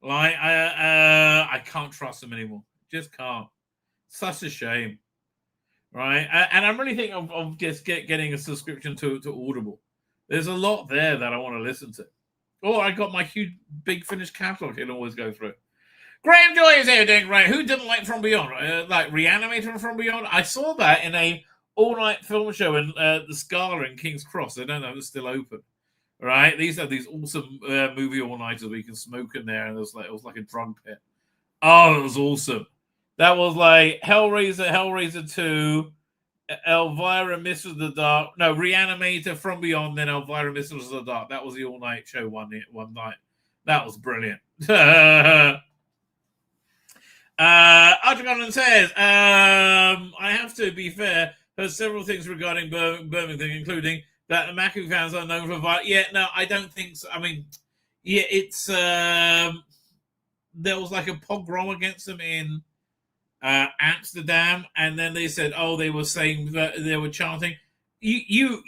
Like, I can't trust them anymore. Just can't. Such a shame. Right? And I'm really thinking of just getting a subscription to Audible. There's a lot there that I want to listen to. Oh, I got my huge, big finished catalog I can always go through. Graham Joy is here doing great. Who didn't like From Beyond? Like Reanimator From Beyond? I saw that in a all-night film show in the Scala in King's Cross. I don't know if it's still open. Right? These have these awesome movie all-nighters where you can smoke in there, and it was like a drug pit. Oh, it was awesome. That was like Hellraiser 2, Elvira Mistress of the Dark. No, Reanimator From Beyond, then Elvira Mistress of the Dark. That was the all-night show one night. That was brilliant. Archicon says, I have to be fair, heard several things regarding Birmingham, including that the Macu fans are known for violence. Yeah, no, I don't think so. I mean, yeah, it's there was like a pogrom against them in Amsterdam, and then they said, oh, they were saying that they were chanting. You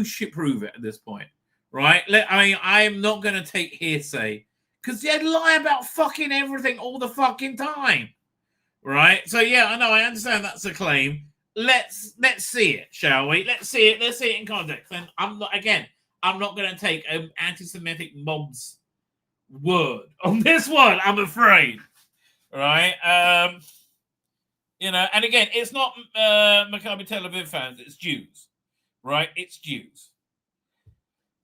should prove it at this point, right? I mean, I'm not going to take hearsay because they lie about fucking everything all the fucking time, right? So yeah, I know, I understand that's a claim. Let's see it, shall we? Let's see it. Let's see it in context. And I'm not going to take an anti-Semitic mob's word on this one, I'm afraid. Right? And again, it's not Maccabi Tel Aviv fans, it's Jews. Right? It's Jews.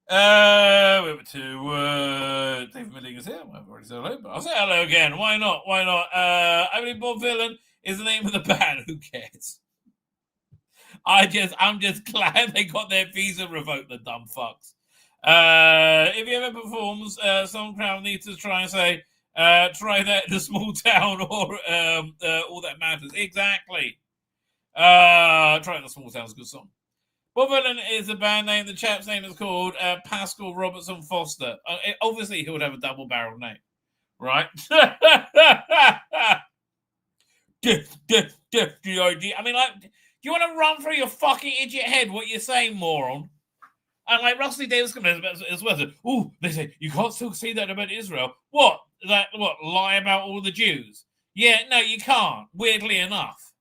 We were to David Milling is here. I've already said hello, but I'll say hello again. Why not? I mean, Bob Villain is the name of the band. Who cares? I'm just glad they got their visa revoked, the dumb fucks. If he ever performs, some crowd needs to try and say, try that in a small town, or all that matters. Exactly. Try it in a small town is a good song. Bob Villain is a band name. The chap's name is called Pascal Robertson Foster. Obviously, he would have a double barrel name, right? D-I-D. I mean, like, do you want to run through your fucking idiot head what you're saying, moron? And like Rusty Davis complains as well. Oh, they say you can't still say that about Israel. What? Lie about all the Jews? Yeah, no, you can't. Weirdly enough.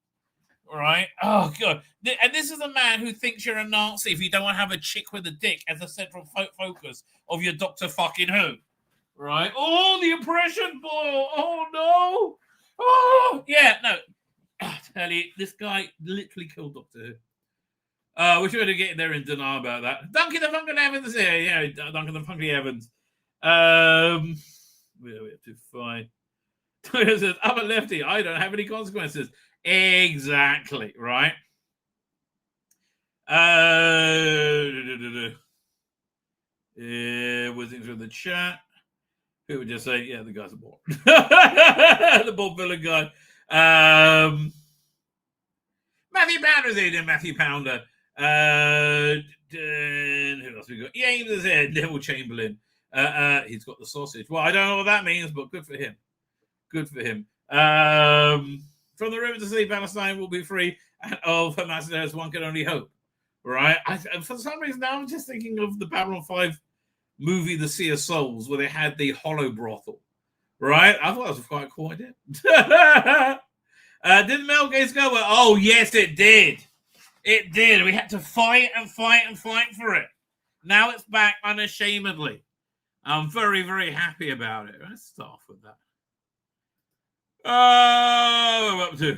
Right? Oh, God. And this is a man who thinks you're a Nazi if you don't want to have a chick with a dick as the central focus of your Doctor fucking Who. Right? Oh, the oppression ball. Oh, no. Oh, yeah, no. I tell you, this guy literally killed Doctor Who. We should get there in denial about that. Duncan the Funky Evans is here. Yeah, Duncan the Funky Evans. We have to find. Toyota says, I'm a lefty. I don't have any consequences. Exactly, right? Was through the chat. Who would just say, yeah, the guy's a bore. The Bob Villain guy. Matthew Pounder's here, Matthew Pounder. Who else we got? James is here, Neville Chamberlain. He's got the sausage. Well, I don't know what that means, but good for him. Good for him. From the river to sea, Palestine will be free, and of Hamas, as one can only hope. Right? For some reason, now I'm just thinking of the Babylon 5 movie, The Sea of Souls, where they had the hollow brothel. Right? I thought that was a quite cool idea. Didn't Mel Gates go? Oh, yes, it did. It did. We had to fight and fight and fight for it. Now it's back unashamedly. I'm very, very happy about it. Let's start off with that. We're up to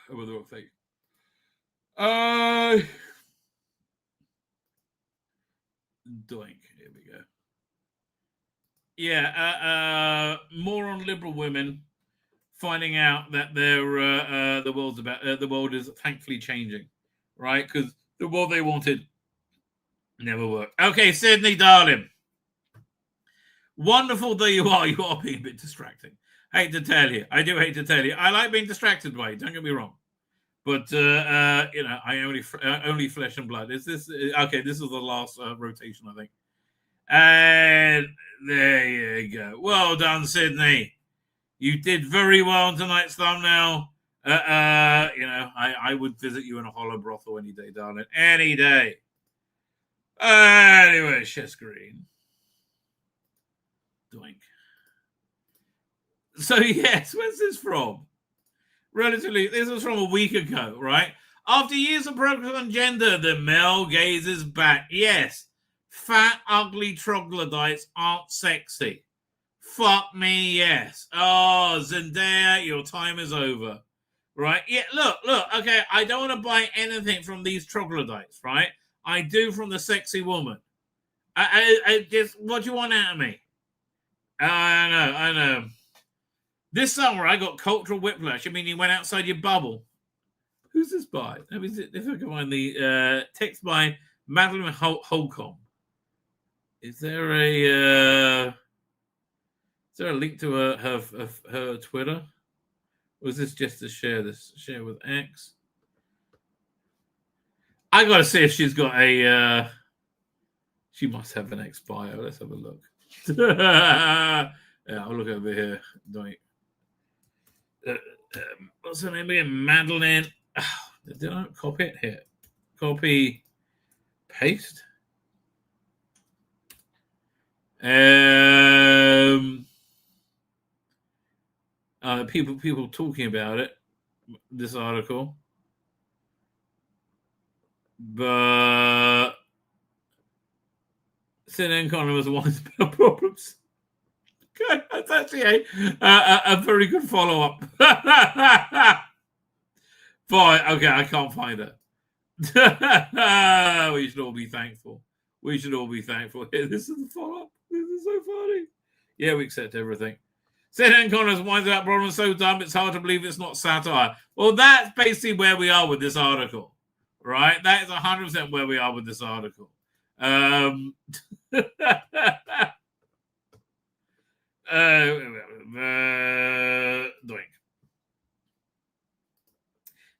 the wrong thing. Doink. Here we go. Yeah. More on liberal women finding out that the world is thankfully changing, right? Because the world they wanted never worked. Okay, Sydney, darling. Wonderful though you are being a bit distracting. Hate to tell you. I do hate to tell you. I like being distracted by you, don't get me wrong. But, I only flesh and blood. Is this... Okay, this is the last rotation, I think. And there you go. Well done, Sydney. You did very well on tonight's thumbnail. I would visit you in a hollow brothel any day, darling. Any day. Anyway, share screen. Doink. So, yes, where's this from? This was from a week ago, right? After years of progress on gender, the male gaze is back. Yes, fat, ugly troglodytes aren't sexy. Fuck me, yes. Oh, Zendaya, your time is over. Right? Yeah, look, okay, I don't want to buy anything from these troglodytes, right? I do from the sexy woman. I just, what do you want out of me? I know. This summer, I got cultural whiplash. I mean, you went outside your bubble. Who's this by? Let me see if I can find the text by Madeline Holcomb. Is there a link to her Twitter? Or is this just to share with X? I got to see if she's got a... she must have an X bio. Let's have a look. Yeah, I'll look over here. What's her name again? Madeline. Did I copy it here? Copy, paste. People talking about it. This article, but CNN Connor was one about problems. Okay, that's actually a very good follow-up. Fine, okay, I can't find it. We should all be thankful. This is the follow-up. This is so funny. Yeah, we accept everything. CNN Connors winds about problems so dumb it's hard to believe it's not satire. Well, that's basically where we are with this article, right? That is 100% where we are with this article.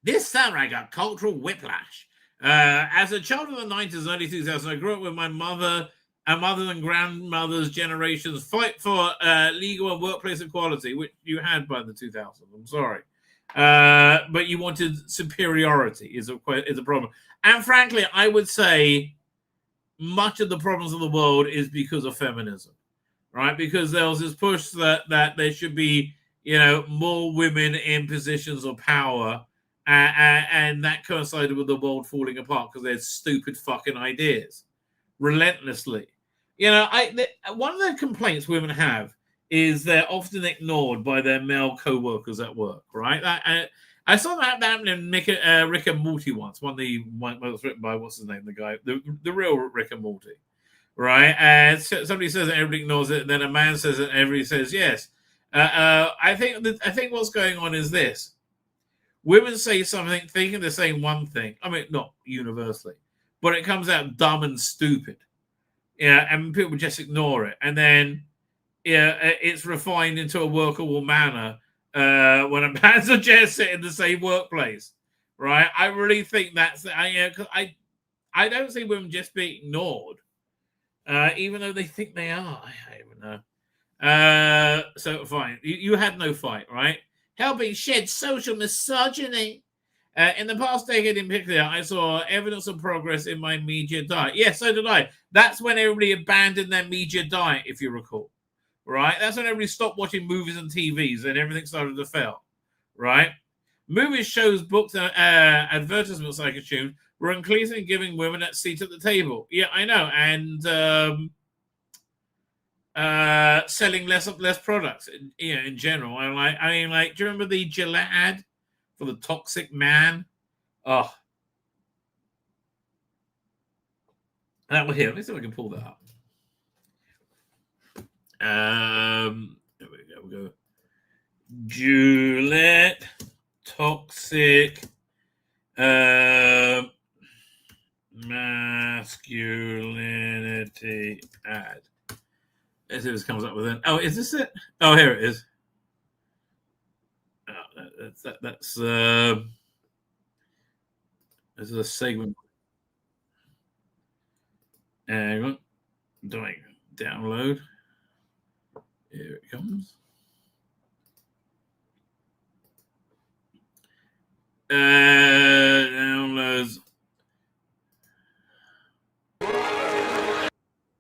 This summer I got cultural whiplash. As a child of the 90s, early 2000s, I grew up with my mother and mother and grandmother's generations fight for legal and workplace equality, which you had by the 2000s. I'm sorry. But you wanted superiority is a problem. And frankly, I would say much of the problems of the world is because of feminism, right? Because there was this push that there should be, more women in positions of power, and that coincided with the world falling apart because there's stupid fucking ideas, relentlessly. One of the complaints women have is they're often ignored by their male co-workers at work, right? I saw that happen in Rick and Morty once. One was written by, what's his name, the guy, the real Rick and Morty, right? And somebody says that everybody ignores it, then a man says it, and everybody says yes. I think what's going on is this: women say something thinking they're saying one thing. I mean, not universally, but it comes out dumb and stupid. Yeah, and people just ignore it, and then it's refined into a workable manner when a man suggests it in the same workplace, right? I really think that's I don't see women just being ignored, even though they think they are. I don't know. So fine, you had no fight, right? Helping shed social misogyny. In the past decade in particular, I saw evidence of progress in my media diet. Yes, so did I. That's when everybody abandoned their media diet, if you recall. Right? That's when everybody stopped watching movies and TVs and everything started to fail. Right? Movies, shows, books, and advertisements, I assume, were increasingly giving women a seat at the table. Yeah, I know. And selling less products, in general. I mean, do you remember the Gillette ad for the toxic man? Oh, that was here. Let me see if I can pull that up. There we go. Juliet toxic masculinity ad. Let's see if this comes up with it. Oh, is this it? Oh, here it is. Oh, that's this is a segment. Hang on. Doing download. Here it comes. Downloads.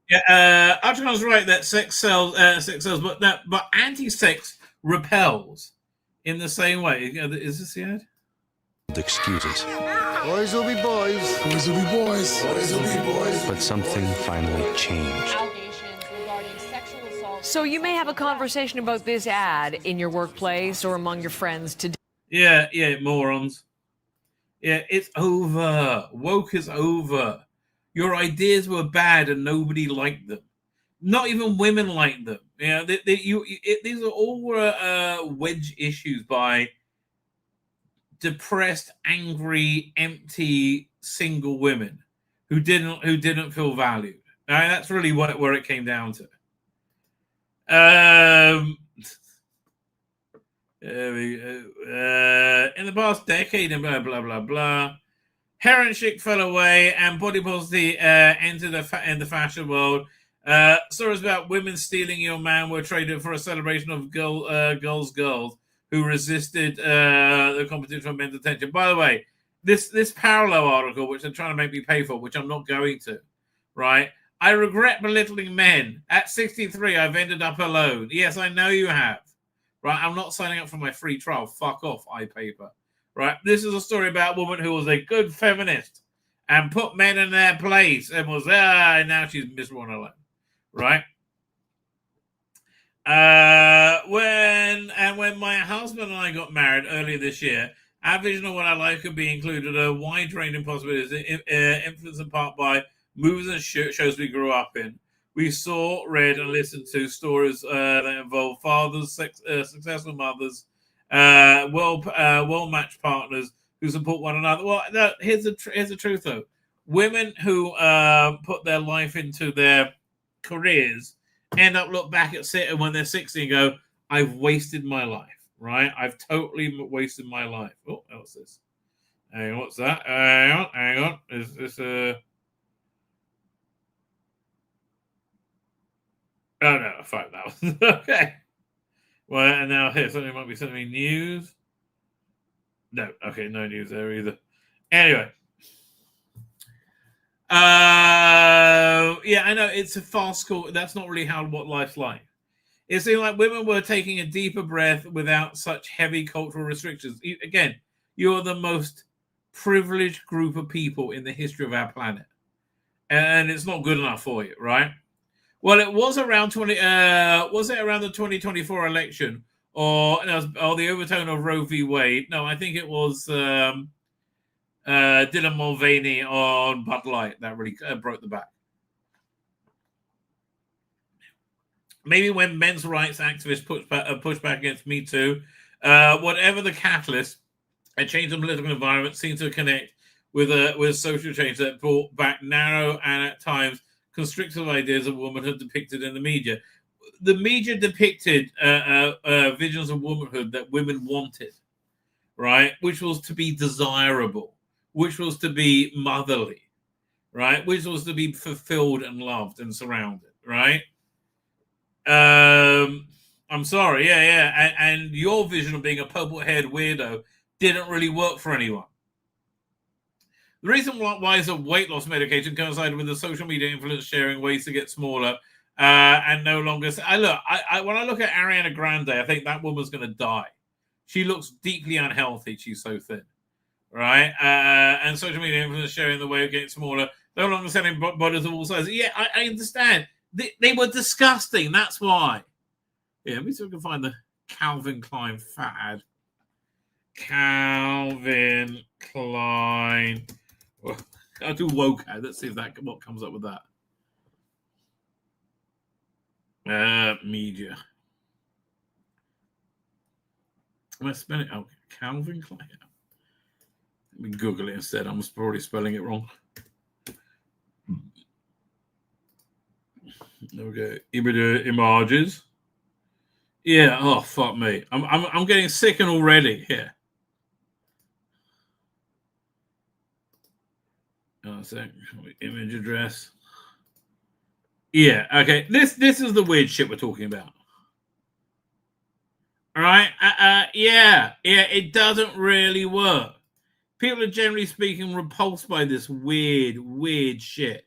Yeah, Archon's right that sex sells, but anti-sex repels in the same way. Is this the ad?
Excuses.
Boys will be boys.
Boys will be boys.
Boys will be boys.
But something finally changed.
So you may have a conversation about this ad in your workplace or among your friends today.
Yeah, morons. Yeah, it's over. Woke is over. Your ideas were bad and nobody liked them. Not even women liked them. Yeah, these are all wedge issues by depressed, angry, empty, single women who didn't feel valued. That's really where it came down to. There we go. In the past decade, and blah blah blah blah. Heron chic fell away, and body positivity entered in the fashion world. Stories about women stealing your man were traded for a celebration of girls who resisted the competition for men's attention. By the way, this parallel article, which they're trying to make me pay for, which I'm not going to, right? I regret belittling men. At 63, I've ended up alone. Yes, I know you have. Right? I'm not signing up for my free trial. Fuck off, iPaper. Right? This is a story about a woman who was a good feminist and put men in their place and was and now she's miserable and alone. Right? When my husband and I got married earlier this year, our vision of what our life could be included a wide range of possibilities, influenced in part by movies and shows we grew up in. We saw, read, and listened to stories that involve fathers, successful mothers, well-matched partners who support one another. Well, here's the truth, though. Women who put their life into their careers end up look back at it when they're 60 and go, I've wasted my life, right? I've totally wasted my life. Oh, what's this? Hang on, what's that? Hang on. Is this a... Oh, no, fuck that one. Okay. Well, and now here, somebody might be sending me news. No, okay, no news there either. Anyway. Yeah, I know, it's a fast school. That's not really what life's like. It seemed like women were taking a deeper breath without such heavy cultural restrictions. Again, you're the most privileged group of people in the history of our planet. And it's not good enough for you, right? Well, it was around was it around the 2024 election, or the overtone of Roe v. Wade? No, I think it was Dylan Mulvaney on Bud Light that really broke the back. Maybe when men's rights activists pushed back against Me Too, whatever the catalyst, a change in the political environment seemed to connect with social change that brought back narrow and at times constrictive ideas of womanhood depicted in the media. The media depicted visions of womanhood that women wanted, right? Which was to be desirable, which was to be motherly, right? Which was to be fulfilled and loved and surrounded, right? I'm sorry, yeah. And your vision of being a purple-haired weirdo didn't really work for anyone. The reason why is a weight loss medication coincided with the social media influence sharing ways to get smaller and no longer. When I look at Ariana Grande, I think that woman's going to die. She looks deeply unhealthy. She's so thin, right? And social media influence sharing the way of getting smaller, no longer selling bodies of all sizes. Yeah, I understand. They were disgusting. That's why. Yeah, let me see if I can find the Calvin Klein fad. Calvin Klein. I'll do woke ad. Let's see if what comes up with that. Media. Am I spelling it? Oh, Calvin Klein. Let me Google it instead. I'm probably spelling it wrong. There we go. Images. Yeah. Oh, fuck me. I'm getting sick already here. Oh, image address. Yeah. Okay. This is the weird shit we're talking about. All right. Yeah. It doesn't really work. People are generally speaking repulsed by this weird shit.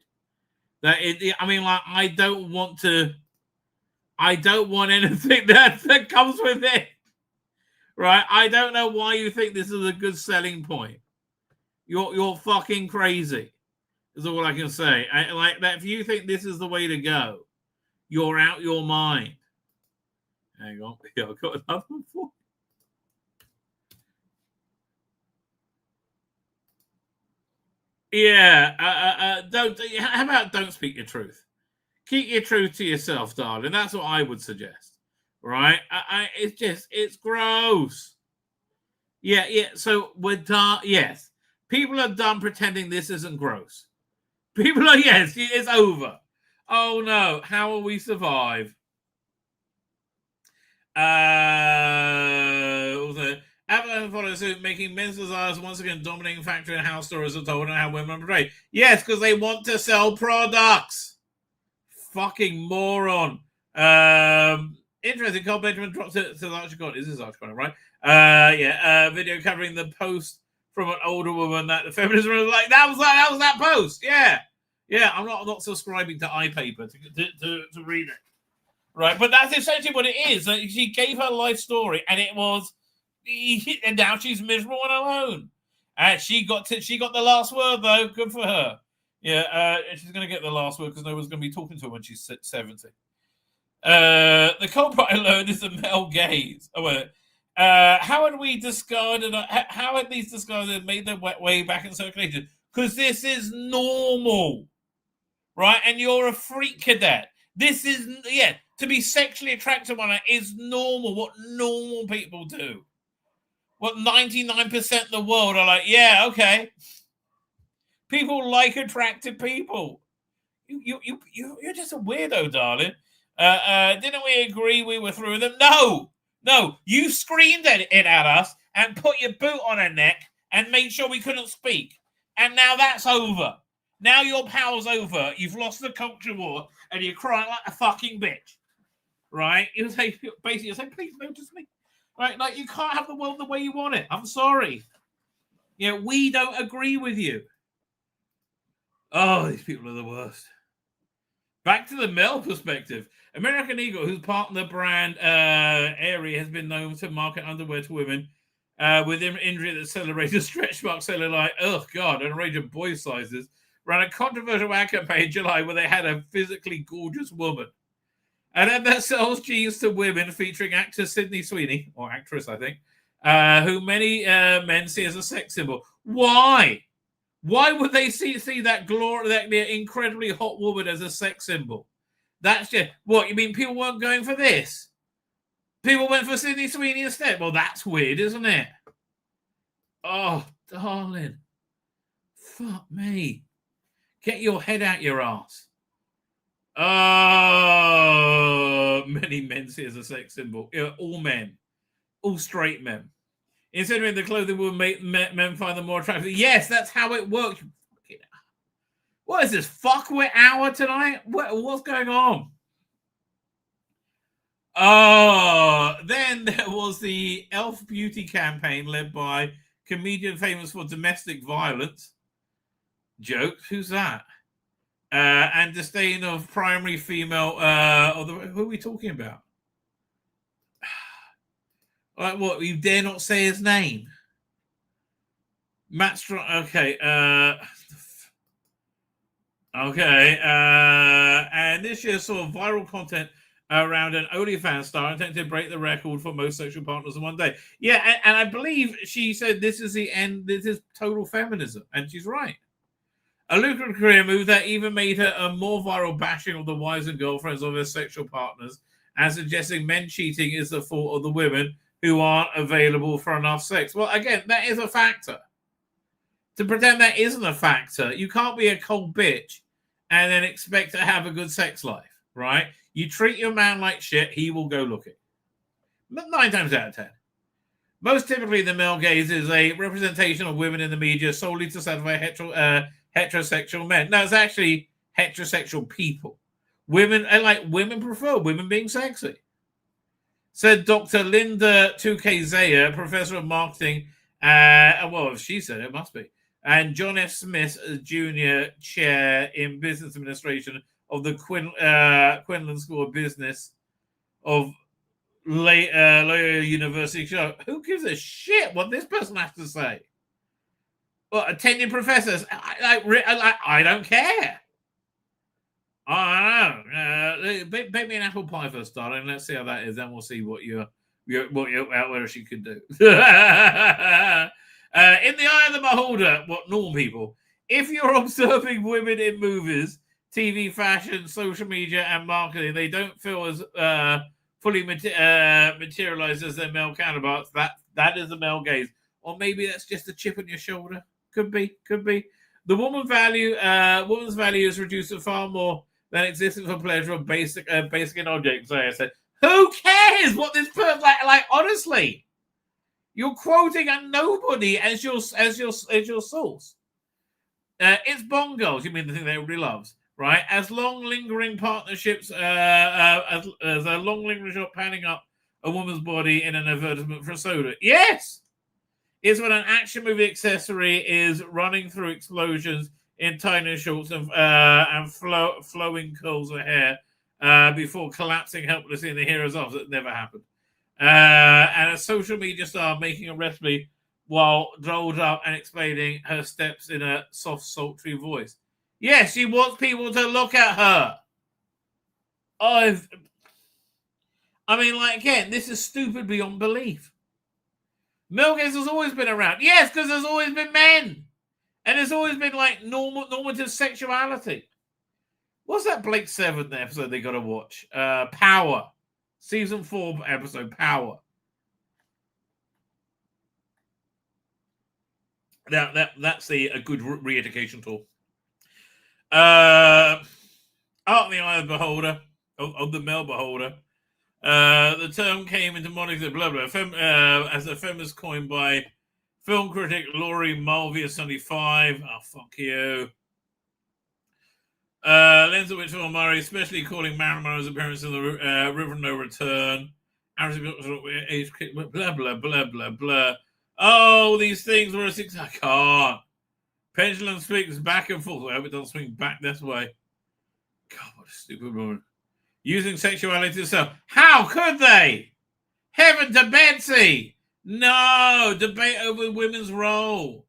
I don't want anything that comes with it. Right? I don't know why you think this is a good selling point. You're fucking crazy. Is all I can say. Like that. If you think this is the way to go, you're out your mind. Hang on. Yeah, I've got another one for you. Yeah, how about don't speak your truth? Keep your truth to yourself, darling. That's what I would suggest, right? It's gross. Yeah. So we're done. Yes, people are done pretending this isn't gross. People are, yes, it's over. Oh no, how will we survive? Also, Avalanche follows suit, making men's desires once again dominating factor in how stories are told and how women are portrayed. Yes, because they want to sell products. Fucking moron. Interesting. Carl Benjamin drops it to the Archicon. Is this Archicon, right? Video covering the post from an older woman that the feminism was like. That was that post. Yeah. I'm not subscribing to iPaper to read it. Right, but that's essentially what it is. She gave her life story, and it was, and now she's miserable and alone. And she got the last word though. Good for her. Yeah, she's going to get the last word because no one's going to be talking to her when she's 70. The culprit I learned is the male gaze. How had we discarded? How had these discarded made their way back in circulation? Because this is normal, right? And you're a freak cadet. This is to be sexually attracted to one another is normal. What normal people do. What 99% of the world are like. Yeah, okay. People like attractive people. You're just a weirdo, darling. Didn't we agree we were through them? No. You screamed it at us and put your boot on her neck and made sure we couldn't speak. And now that's over. Now your power's over. You've lost the culture war and you're crying like a fucking bitch. Right? You say, basically, please notice me. Right? Like, you can't have the world the way you want it. I'm sorry. We don't agree with you. Oh, these people are the worst. Back to the male perspective. American Eagle, whose partner brand Aerie has been known to market underwear to women with injury that celebrated stretch mark cellulite, oh God, and a range of boy sizes, ran a controversial ad campaign in July where they had a physically gorgeous woman. And then that sells jeans to women featuring actor Sydney Sweeney, or actress, I think, who many men see as a sex symbol. Why? Why would they see that incredibly hot woman as a sex symbol? That's just what you mean. People weren't going for this. People went for Sydney Sweeney instead. Well, that's weird, isn't it? Oh, darling, fuck me. Get your head out your ass. Oh, many men see as a sex symbol. All men, all straight men. Instead, the clothing will make men find them more attractive. Yes, that's how it works. What is this fuckwit hour tonight? What's going on? Oh, then there was the Elf Beauty campaign led by comedian famous for domestic violence. Jokes? Who's that? And disdain of primary female. Who are we talking about? Like what? You dare not say his name? Matt Strong. Okay. And this year saw viral content around an OnlyFans star intending to break the record for most sexual partners in one day. Yeah, and I believe she said this is the end. This is total feminism, and she's right. A lucrative career move that even made her a more viral bashing of the wives and girlfriends of her sexual partners and suggesting men cheating is the fault of the women who aren't available for enough sex. Well, again, that is a factor. To pretend that isn't a factor, you can't be a cold bitch and then expect to have a good sex life, right? You treat your man like shit, he will go looking. 9 times out of 10. Most typically, the male gaze is a representation of women in the media solely to satisfy heterosexual men. No, it's actually heterosexual people. Women prefer women being sexy. Said Dr. Linda 2K Zaya, professor of marketing, well, if she said it, must be, and John F. Smith, Jr., chair in business administration of the Quinlan School of Business of Loyola University. Who gives a shit what this person has to say? Well, tenured professors, I don't care. I don't know. Bake me an apple pie first, darling. Let's see how that is. Then we'll see what whether she could do. In the eye of the beholder, what normal people. If you're observing women in movies, TV, fashion, social media, and marketing, they don't feel as fully materialized as their male counterparts. That is the male gaze, or maybe that's just a chip on your shoulder. Could be. The woman's value is reduced to far more than existing for pleasure of basic in objects. So I said, who cares what this person like? Honestly, you're quoting a nobody as your source. It's Bonkers. You mean the thing that everybody loves, right? As long lingering partnerships, as a long lingering shot panning up a woman's body in an advertisement for a soda. Yes. Is when an action movie accessory is running through explosions in tiny shorts and flowing curls of hair before collapsing helplessly in the hero's arms. That never happened. And a social media star making a recipe while dolled up and explaining her steps in a soft, sultry voice. Yes, she wants people to look at her. Again, this is stupid beyond belief. Male gaze has always been around. Yes, because there's always been men. And there's always been normative sexuality. What's that Blake 7 episode they got to watch? Power. Season 4 episode, Power. That's a good re-education tool. Art in the eye of the beholder, of the male beholder. The term came into modern blah blah as a feminist coined by film critic Laurie Mulvey of 75. Oh, fuck you. Lens of which Phil Murray, especially calling Marilyn Monroe's appearance in the River No Return. Blah blah blah blah blah. Oh, these things were a six. I can't. Pendulum swings back and forth. I hope it doesn't swing back this way. God, what a stupid woman. Using sexuality to sell. How could they? Heaven to Betsy. No. Debate over women's role.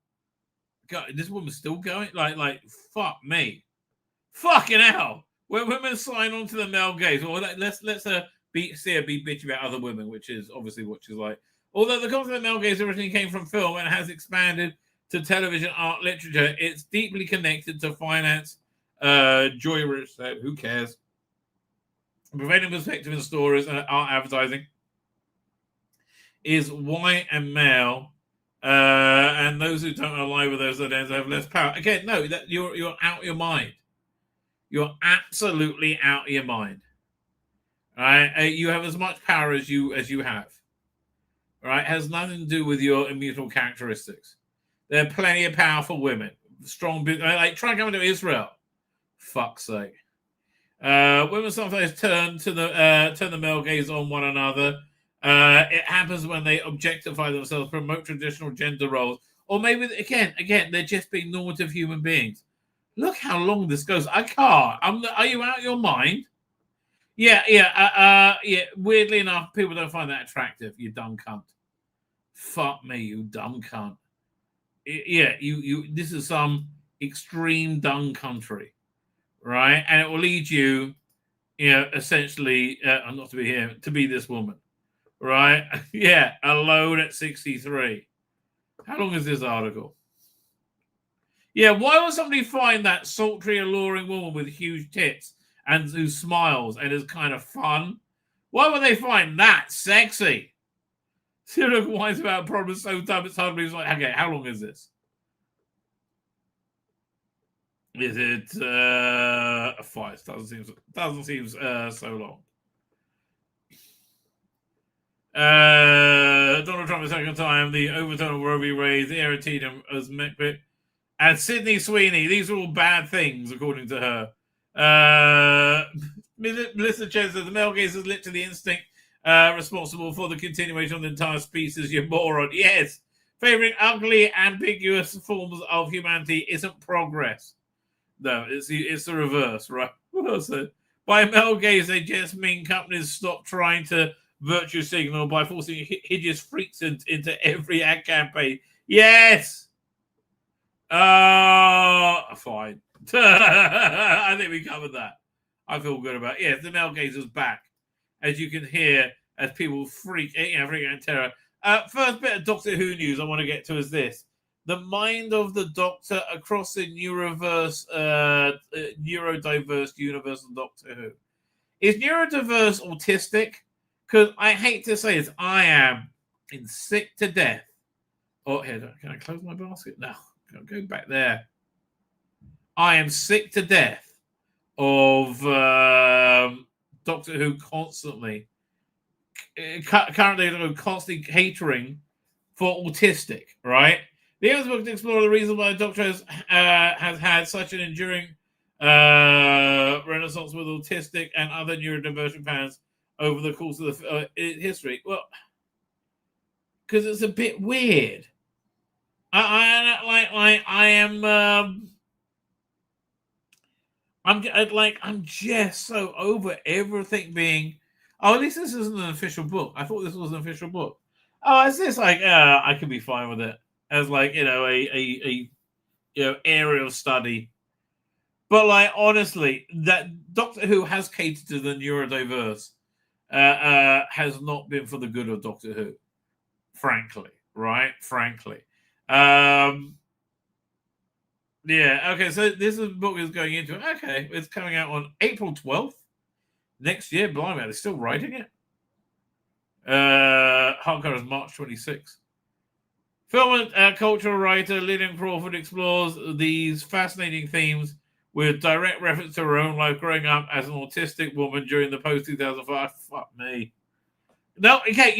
God, this woman's still going? Like, fuck me. Fucking hell. When women sign on to the male gaze, well, let's see her be bitchy about other women, which is obviously what she's like. Although the concept of male gaze originally came from film and has expanded to television, art, literature, it's deeply connected to finance. Joy Rich said, who cares? Prevailing perspective in stories and art advertising is white and male, and those who don't align with those ideas have less power. Again, no, that you're out of your mind. You're absolutely out of your mind. Right? You have as much power as you have. Right? It has nothing to do with your immutable characteristics. There are plenty of powerful women, strong. Like try coming to Israel. Fuck's sake. Women sometimes turn the male gaze on one another. It happens when they objectify themselves, promote traditional gender roles, or maybe again they're just being normative human beings. Look how long this goes. I can't. Are you out of your mind? Yeah. Weirdly enough, people don't find that attractive. You dumb cunt. Fuck me, you dumb cunt. Yeah, you. This is some extreme dumb country. Right, and it will lead you, essentially, not to be here, to be this woman, right? Yeah, alone at 63. How long is this article? Yeah, why would somebody find that sultry, alluring woman with huge tits and who smiles and is kind of fun? Why would they find that sexy? Serial whines about a problem so dumb it's hard to believe. It's like, okay, how long is this? Is it 5? Doesn't seem so long. Donald Trump the second time, the overturn of Roe v. Wade, the Eritrean as Mecbit, and Sydney Sweeney. These are all bad things, according to her. Melissa Chen says the male gaze is literally instinct responsible for the continuation of the entire species, you moron. Yes, favoring ugly, ambiguous forms of humanity isn't progress. No, it's the reverse, right? What else? By male gaze, they just mean companies stop trying to virtue signal by forcing hideous freaks into every ad campaign. Yes! Fine. I think we covered that. I feel good about it. Yes, the male gaze is back. As you can hear, as people freak out in terror. First bit of Doctor Who news I want to get to is this. The mind of the Doctor across the neurodiverse universe of Doctor Who. Is neurodiverse autistic? Because I hate to say this, I am sick to death. Oh, here, can I close my basket? No, go back there. I am sick to death of Doctor Who constantly catering for autistic, right? The other book to explore the reason why the Doctor has had such an enduring renaissance with autistic and other neurodivergent fans over the course of the history. Well, because it's a bit weird. I'm just so over everything being. Oh, at least this isn't an official book. I thought this was an official book. Oh, is this like? I could be fine with it as like a area of study. But like honestly, that Doctor Who has catered to the neurodiverse. Has not been for the good of Doctor Who, frankly, right? Frankly. Yeah, okay, so this book is going into it. Okay, it's coming out on April 12th next year. Blimey, they're still writing it. Hardcover is March 26th. Film and cultural writer Lillian Crawford explores these fascinating themes with direct reference to her own life growing up as an autistic woman during the post-2005. Fuck me. No, okay,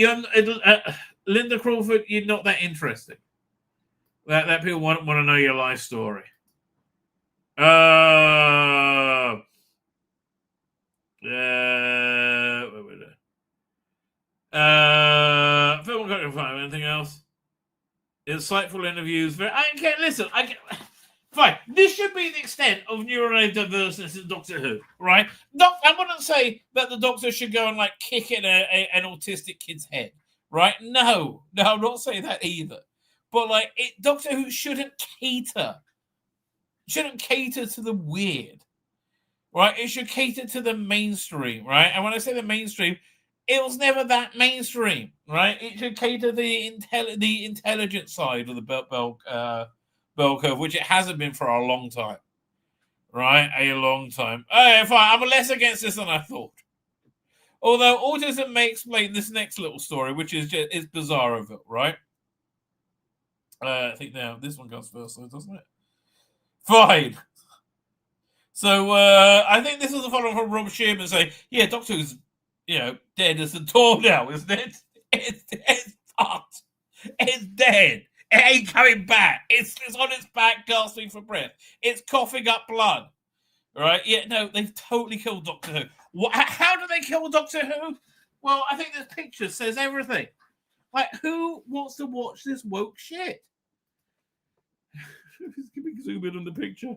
Linda Crawford, you're not that interesting. That people want to know your life story. Film couldn't find anything else. Insightful interviews. Fine. This should be the extent of neurodiverseness in Doctor Who, right? I wouldn't say that the Doctor should go and like kick in an autistic kid's head, right? No, I'm not saying that either. But like, Doctor Who shouldn't cater to the weird, right? It should cater to the mainstream, right? And when I say the mainstream, it was never that mainstream, right? It should cater the intelligent side of the bell curve, which it hasn't been for a long time, right? A long time. Fine. I'm less against this than I thought. Although autism may explain this next little story, which is Bizarroville, right? I think now this one goes first, though, doesn't it? Fine. So I think this was a follow from Rob Shearman saying, "Yeah, Doctor Who's dead as a door now, isn't it? It's fucked. It's dead. It ain't coming back. It's on its back, gasping for breath. It's coughing up blood. Right? Yeah, no, they've totally killed Doctor Who. How do they kill Doctor Who? Well, I think this picture says everything. Like, who wants to watch this woke shit? Can we zoom in on the picture?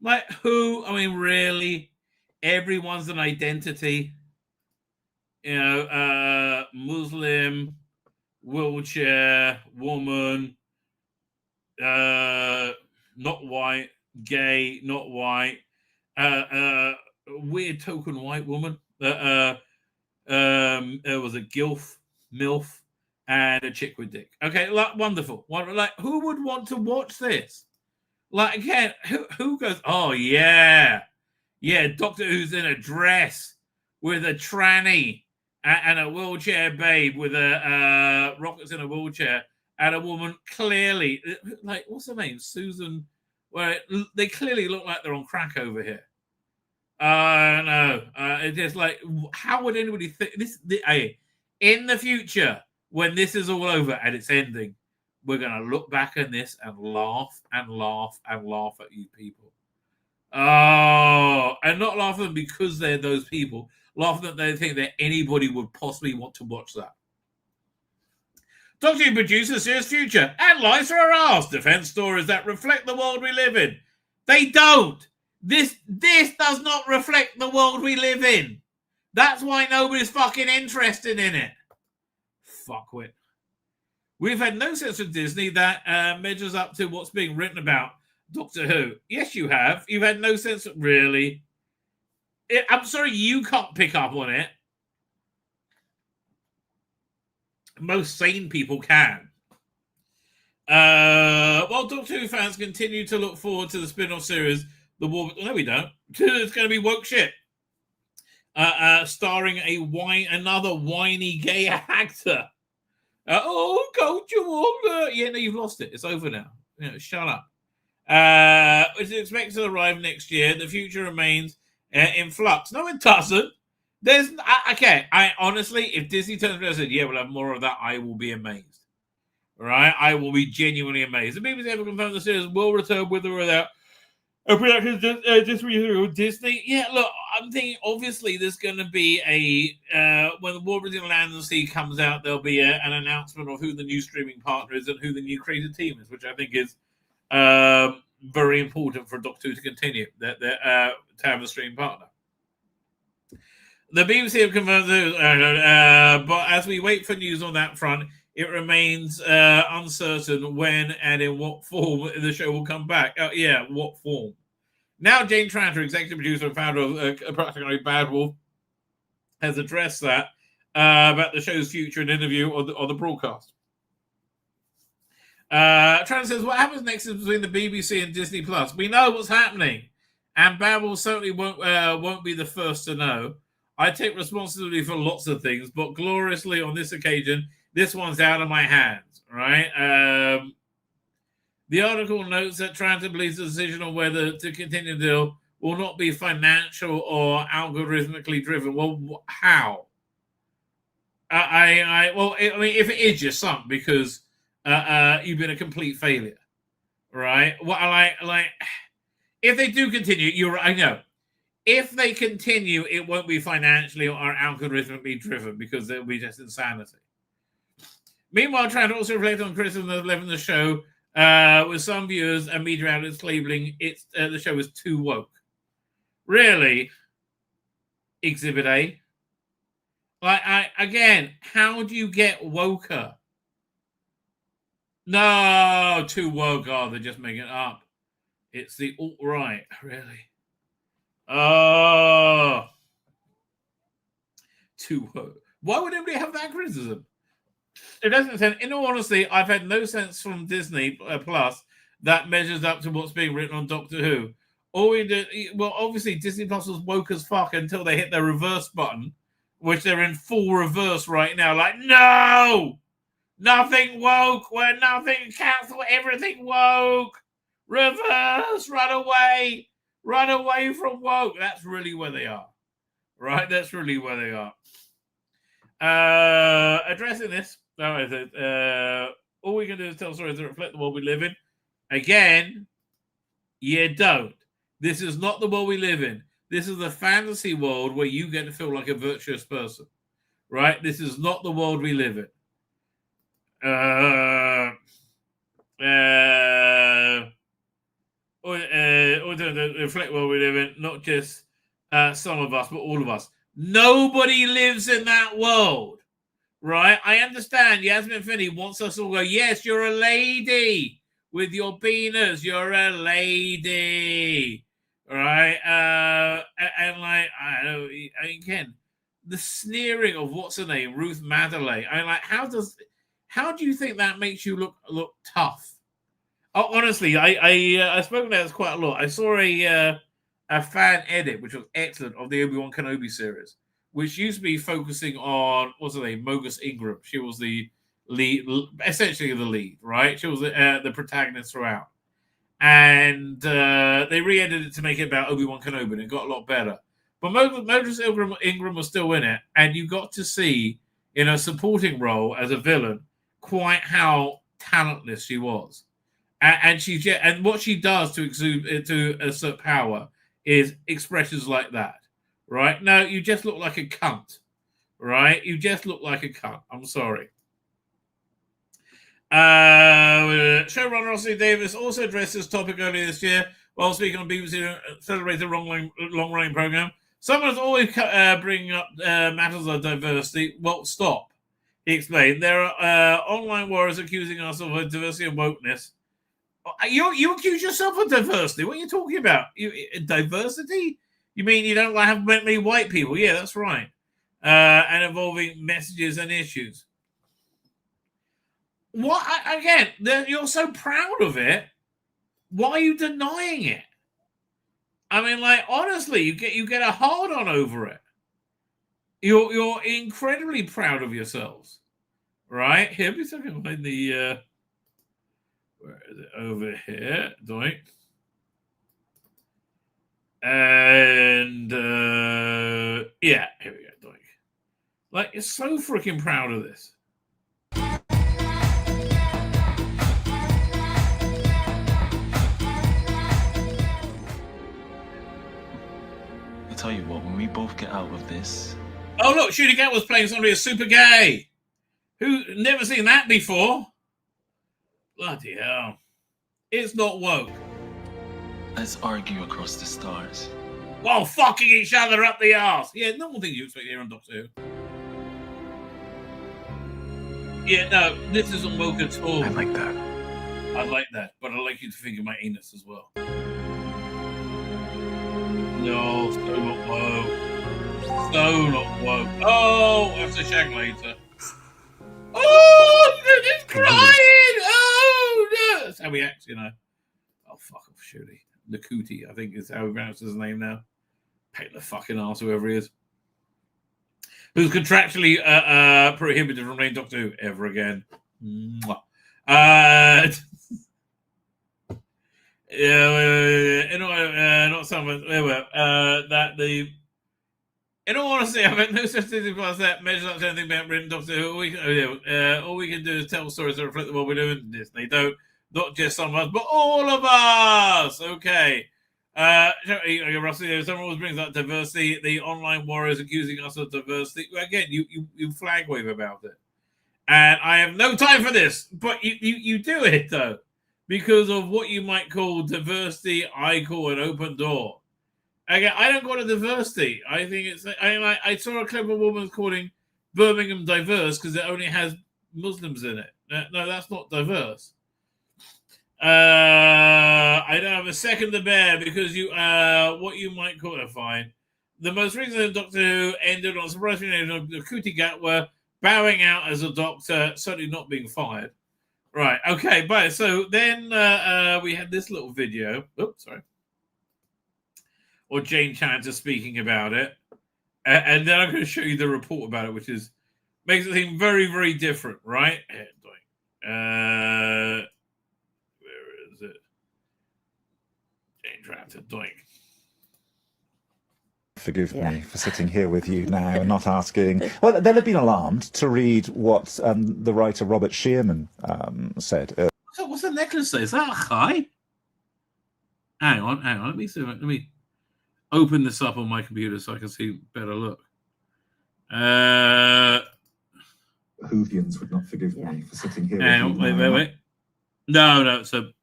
Like, who? I mean, really? Everyone's an identity. Muslim, wheelchair, woman, not white, gay, not white, weird token white woman. There was a gilf, milf, and a chick with dick. Okay, like wonderful. Like, who would want to watch this? Like, again, who goes, oh yeah, Doctor Who's in a dress with a tranny and a wheelchair babe with a rockets in a wheelchair, and a woman clearly, like, what's her name? Susan. Well, they clearly look like they're on crack over here. No, it's just like, how would anybody think this? In the future, when this is all over and it's ending, we're gonna look back on this and laugh and laugh and laugh at you people. Oh, and not laugh at them because they're those people. Laugh that they think that anybody would possibly want to watch that. Doctor Who produces Serious Future and lies for our ass. Defense stories that reflect the world we live in. They don't. This does not reflect the world we live in. That's why nobody's fucking interested in it. Fuckwit. We've had no sense of Disney that measures up to what's being written about Doctor Who. Yes, you have. You've had no sense of, really. I'm sorry you can't pick up on it. Most sane people can. While Doctor Who fans continue to look forward to the spin-off series, The War... No, we don't. It's going to be woke shit. Starring another whiny gay actor. Coach, yeah, no, you've lost it. It's over now. Shut up. It's expected to arrive next year. The future remains in flux. No, it doesn't. There's okay. I honestly, if Disney turns around and said, "Yeah, we'll have more of that," I will be amazed. Right? I will be genuinely amazed. The BBC ever confirmed the series will return with or without a production Disney. Yeah, look, I'm thinking obviously there's going to be when the War Between Land and Sea comes out, there'll be an announcement of who the new streaming partner is and who the new creative team is, which I think is very important for Doctor Who to continue to have a streaming partner. The BBC have confirmed, but as we wait for news on that front, it remains uncertain when and in what form the show will come back. What form? Now, Jane Tranter, executive producer and founder of Practically Bad Wolf, has addressed that about the show's future in an interview on the broadcast. Tranter says, "What happens next is between the BBC and Disney Plus. We know what's happening, and Bad Wolf certainly won't be the first to know. I take responsibility for lots of things, but gloriously on this occasion, this one's out of my hands," right? The article notes that Tranter believes the decision on whether to continue the deal will not be financial or algorithmically driven. Well, how? If it is, you're sunk because you've been a complete failure, right? Well, if they do continue, you're right. I know. If they continue, it won't be financially or algorithmically driven because it'll be just insanity. Meanwhile, Tranter also reflected on criticism of the show, with some viewers and media outlets labeling the show as too woke. Really? Exhibit A? Again, how do you get woker? No, too woke. Oh, they're just making it up. It's the alt-right, really. Oh, too woke. Why would anybody have that criticism? It doesn't sense. In all honesty, I've had no sense from Disney Plus that measures up to what's being written on Doctor Who. All we do, well, obviously Disney Plus was woke as fuck until they hit their reverse button, which they're in full reverse right now. Like, no, nothing woke. We're nothing. Cancel everything woke. Reverse. Run away. Run away from woke. That's really where they are. Right? That's really where they are. Addressing this, all we can do is tell stories that reflect the world we live in. Again, you don't. This is not the world we live in. This is a fantasy world where you get to feel like a virtuous person. Right? This is not the world we live in. Reflect what we live in, not just some of us, but all of us. Nobody lives in that world, right? I understand Yasmin Finney wants us all to go, yes, you're a lady with your beaners. You're a lady, right? Again, the sneering of what's her name, Ruth Madeley. How do you think that makes you look tough? Oh, honestly, I spoke about this quite a lot. I saw a fan edit, which was excellent, of the Obi-Wan Kenobi series, which used to be focusing on, what's her name, Mogus Ingram. She was the lead, essentially the lead, right? She was the protagonist throughout. And they re-edited it to make it about Obi-Wan Kenobi, and it got a lot better. But Mogus Ingram was still in it, and you got to see in a supporting role as a villain quite how talentless she was. And what she does to assert power is expressions like that, right? No, you just look like a cunt, right? You just look like a cunt. I'm sorry. Showrunner Rossi Davis also addressed this topic earlier this year while speaking on BBC celebrated long-running program. Someone's always bringing up matters of diversity. Well, stop. He explained. There are online warriors accusing us of diversity and wokeness. You accuse yourself of diversity. What are you talking about? Diversity? You mean you don't like have many white people? Yeah, that's right. And involving messages and issues. What again? You're so proud of it. Why are you denying it? I mean, like honestly, you get a hard on over it. You're incredibly proud of yourselves, right? Here, be so I can find the. Where is it? Over here, doink. And yeah, here we go, doink. Like, you're so freaking proud of this.
I tell you what, when we both get out of this.
Oh look, Shooting Cat was playing somebody who's super gay. Who never seen that before? Bloody hell. It's not woke.
Let's argue across the stars.
While fucking each other up the arse. Yeah, normal thing you expect here on Doctor Who. Yeah, no, this isn't woke at all.
I like that.
I like that, but I like you to think of my anus as well. No, so not woke. So not woke. Oh, I have to check later. Oh, it's crying! Oh, no! That's how he acts, you know. Oh, fuck off, Shooty. Nakuti, I think is how he pronounces his name now. Pain the fucking arse, whoever he is. Who's contractually prohibited from playing Doctor Who ever again. Yeah, not someone. That the. In all honesty, I have no such thing as that measures up to anything about written Doctor Who. All we can do is tell stories that reflect what we're doing. Disney don't, not just some of us, but all of us. Okay. Rusty, someone always brings up diversity. The online warriors accusing us of diversity. Again, you flag wave about it, and I have no time for this. But you do it though, because of what you might call diversity. I call an open door. Again, I don't call it diversity. I think it's. I saw a clever woman calling Birmingham diverse because it only has Muslims in it. No, that's not diverse. I don't have a second to bear because you what you might call it fine. The most recent Doctor Who ended on surprisingly the Kuti Gatwa bowing out as a doctor, certainly not being fired. Right, okay, but so then we had this little video. Oops, sorry. Or Jane Chandler speaking about it. And then I'm going to show you the report about it, which is makes it seem very, very different, right? Where is it? Jane Chandler, doink.
Forgive me for sitting here with you now and not asking. Well, they'll have been alarmed to read what the writer Robert Shearman said.
What's the necklace say? Is that a high? Hang on. Let me see. Let me open this up on my computer so I can see better look.
Whovians would not forgive me for sitting here.
Wait. No, it's a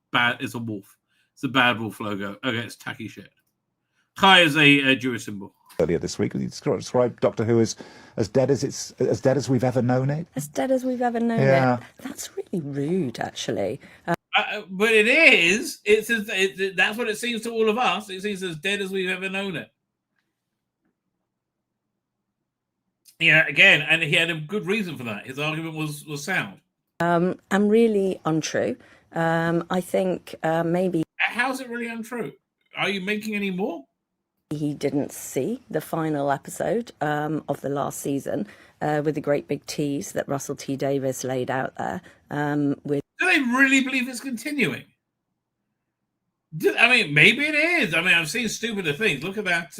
wolf. It's a bad wolf logo. Okay, it's tacky shit. Chai is a Jewish symbol.
Earlier this week, you described Doctor Who as dead as we've ever known it.
As dead as we've ever known it. That's really rude, actually.
But it is. That's what it seems to all of us. It seems as dead as we've ever known it. Yeah, again, and he had a good reason for that. His argument was sound.
And really untrue. I think maybe.
How's it really untrue? Are you making any more?
He didn't see the final episode of the last season with the great big tease that Russell T Davies laid out there.
Do they really believe it's continuing? I mean, maybe it is. I mean, I've seen stupider things. Look at that.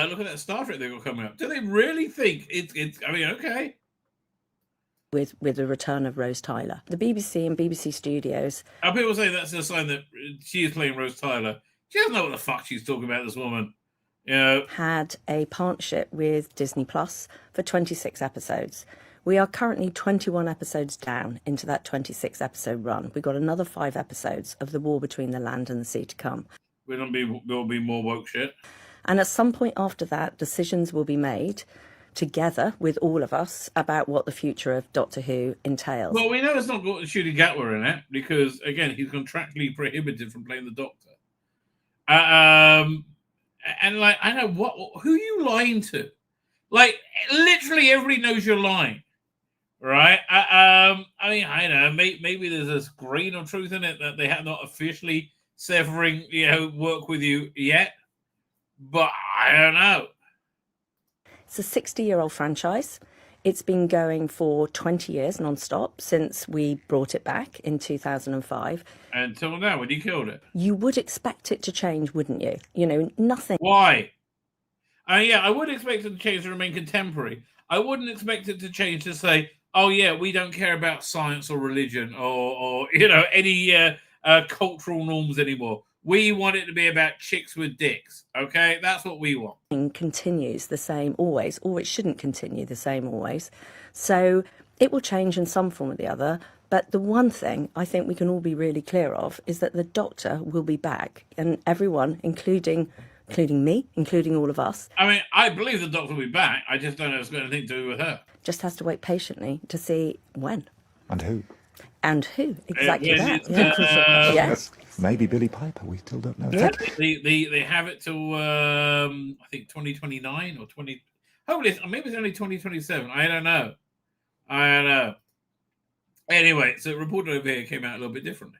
Look at that Star Trek they've got coming up. Do they really think it's? I mean, okay.
With the return of Rose Tyler, the BBC and BBC Studios.
People say that's a sign that she is playing Rose Tyler. She doesn't know what the fuck she's talking about. This woman, you know,
had a partnership with Disney Plus for 26 episodes. We are currently 21 episodes down into that 26 episode run. We've got another 5 episodes of the war between the land and the sea to come.
There'll be more woke shit.
And at some point after that, decisions will be made together with all of us about what the future of Doctor Who entails.
Well, we know it's not got Ncuti Gatwa in it because, again, he's contractually prohibited from playing the Doctor. And like, I know who are you lying to? Like, literally everybody knows you're lying, right? I mean, I know maybe there's this grain of truth in it that they have not officially severing, work with you yet, but I don't know.
It's a 60-year-old franchise. It's been going for 20 years non-stop since we brought it back in 2005.
Until now, when you killed it.
You would expect it to change, wouldn't you? You know, nothing.
Why? Yeah, I would expect it to change to remain contemporary. I wouldn't expect it to change to say, oh, yeah, we don't care about science or religion or any cultural norms anymore. We want it to be about chicks with dicks, okay? That's what we want.
Continues the same always, or it shouldn't continue the same always. So it will change in some form or the other. But the one thing I think we can all be really clear of is that the Doctor will be back. And everyone, including me, including all of us.
I mean, I believe the Doctor will be back. I just don't know if it's got anything to do with her.
Just has to wait patiently to see when.
And who.
And who. Exactly that.
Yes. Maybe Billy Piper. We still don't know.
Yeah.
They have it till I think 2029 or 20. Hopefully, maybe it's only 2027. I don't know. Anyway, so Reporter over here came out a little bit differently.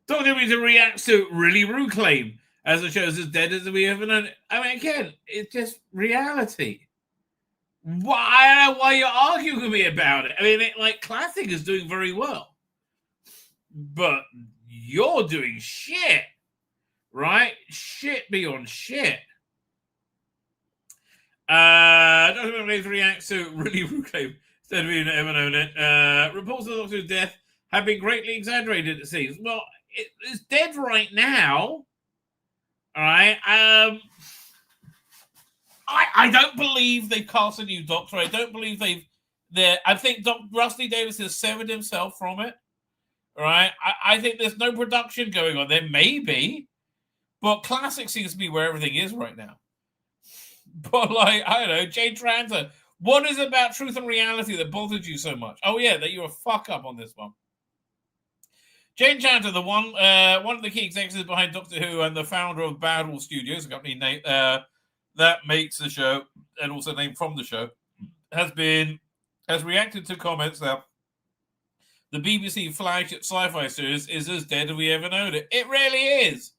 Doctor Who reacts to really rude claim as the show's as dead as we ever known. I mean, again, it's just reality. I don't know why you're arguing with me about it. I mean, Classic is doing very well. But you're doing shit, right? Shit beyond shit. Dr. Who reacts to really rude claim instead of being ever known it. Reports of the Doctor's death have been greatly exaggerated, it seems. Well, it's dead right now. All right. I don't believe they've cast a new Doctor. I don't believe I think Rusty Davies has severed himself from it. All right. I think there's no production going on. There may be, but Classic seems to be where everything is right now. But I don't know, Jay Tranter, what is it about Truth and Reality that bothered you so much? Oh yeah, that you're a fuck up on this one. Jane Tranter, the one of the key executives behind Doctor Who and the founder of Badwell Studios, a company name that makes the show and also named from the show, has reacted to comments that the BBC flagship sci-fi series is as dead as we ever known it. It really is.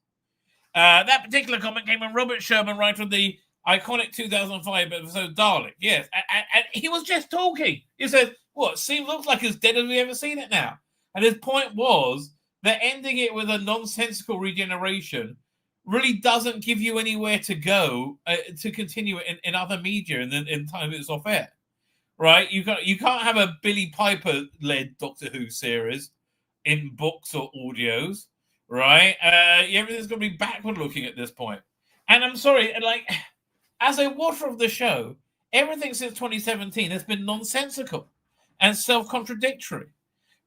That particular comment came from Robert Sherman, writer of the iconic 2005 episode Dalek. Yes, and he was just talking. He said, looks like as dead as we ever seen it now. And his point was that ending it with a nonsensical regeneration really doesn't give you anywhere to go to continue it in other media in time it's off air. Right? You can't have a Billy Piper-led Doctor Who series in books or audios, right? Everything's going to be backward looking at this point. And I'm sorry, as a watcher of the show, everything since 2017 has been nonsensical and self-contradictory,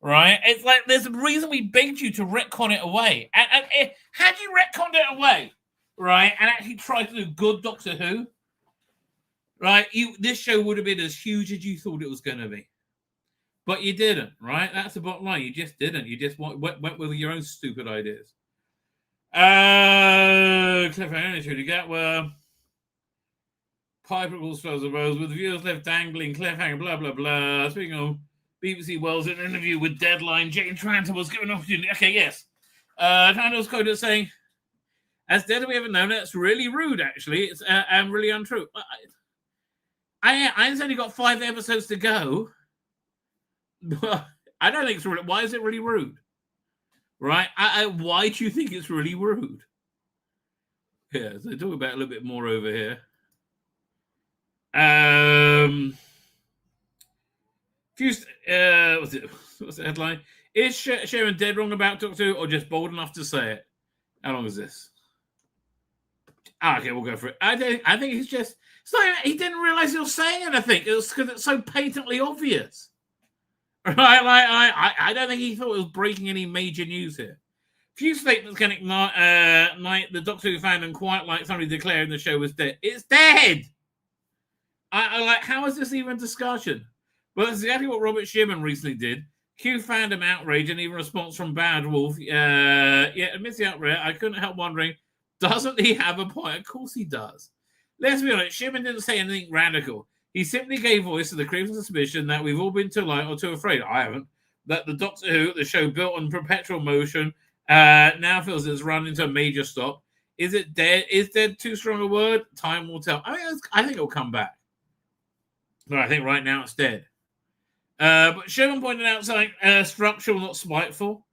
right? It's like there's a reason we begged you to retcon it away. And had you retconned it away, right, and actually tried to do good Doctor Who, right, this show would have been as huge as you thought it was going to be. But you didn't, right? That's the bottom line. You just didn't. You just went with your own stupid ideas. Cliffhanger, should you get where Piper calls Rose with the viewers left dangling, cliffhanger, blah, blah, blah. Speaking of BBC Wales in an interview with Deadline, Jane Tranter was given an opportunity. Okay, yes. Tranter was quoted as saying, as dead as we ever known it, it's really rude, actually. It's and really untrue. I've only got 5 episodes to go. I don't think it's really... Why is it really rude? Right? Why do you think it's really rude? Yeah, so talk about it a little bit more over here. What's the headline? Is Sharon dead wrong about Doctor Who or just bold enough to say it? How long is this? Okay, we'll go for it. I think he's just... he didn't realise he was saying anything. It was because it's so patently obvious. Right? I don't think he thought it was breaking any major news here. Few statements can ignite the Doctor Who fandom quite like somebody declaring the show was dead. It's dead! I like, how is this even a discussion? Well, that's exactly what Robert Shearman recently did. Q fandom outrage and even response from Bad Wolf. Amidst the outrage, I couldn't help wondering, doesn't he have a point? Of course he does. Let's be honest, Shearman didn't say anything radical. He simply gave voice to the creeping suspicion that we've all been too light or too afraid. I haven't. That the Doctor Who, the show built on perpetual motion, now feels it's run into a major stop. Is it dead? Is dead too strong a word? Time will tell. I think it'll come back. But I think right now it's dead. But Sherman pointed out something structural, not spiteful.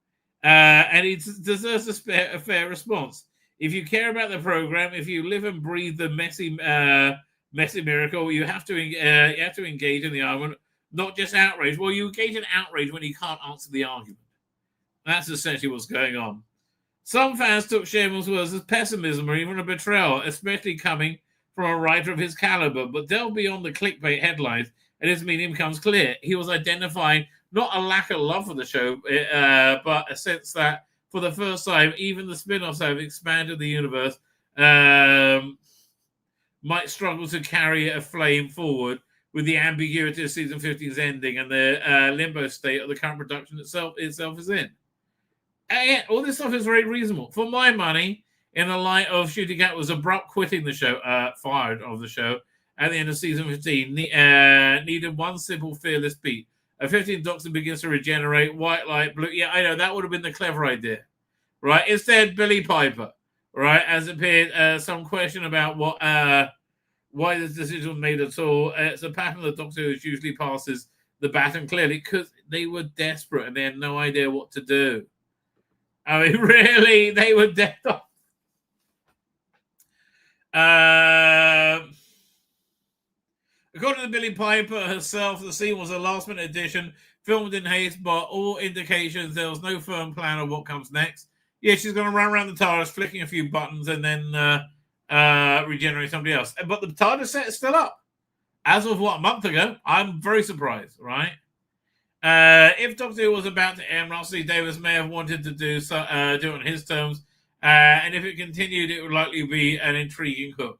And he deserves a fair response. If you care about the program, if you live and breathe the messy miracle, you have to engage in the argument, not just outrage. Well, you engage in outrage when you can't answer the argument. That's essentially what's going on. Some fans took Sherman's words as pessimism or even a betrayal, especially coming from a writer of his caliber. But delve beyond the clickbait headlines, and his meaning becomes clear. He was identifying not a lack of love for the show, but a sense that for the first time, even the spin-offs have expanded the universe, might struggle to carry a flame forward with the ambiguity of season 15's ending and the limbo state of the current production itself is in. And all this stuff is very reasonable. For my money, in the light of Shooty Cat was abrupt quitting the show, fired of the show at the end of season 15, needed one simple fearless beat. A 15th Doctor begins to regenerate, white light, blue. Yeah, I know, that would have been the clever idea. Right? Instead, Billy Piper, right, has appeared some question about why this decision was made at all. It's a pattern the Doctor Who usually passes the baton clearly because they were desperate and they had no idea what to do. I mean, really, they were dead off. According to Billy Piper herself, the scene was a last-minute addition, filmed in haste, but all indications there was no firm plan of what comes next. Yeah, she's going to run around the TARDIS, flicking a few buttons, and then regenerate somebody else. But the TARDIS set is still up. As of, a month ago? I'm very surprised, right? If Doctor Who was about to end, Russell T. Davies may have wanted to do it on his terms, and if it continued, it would likely be an intriguing hook.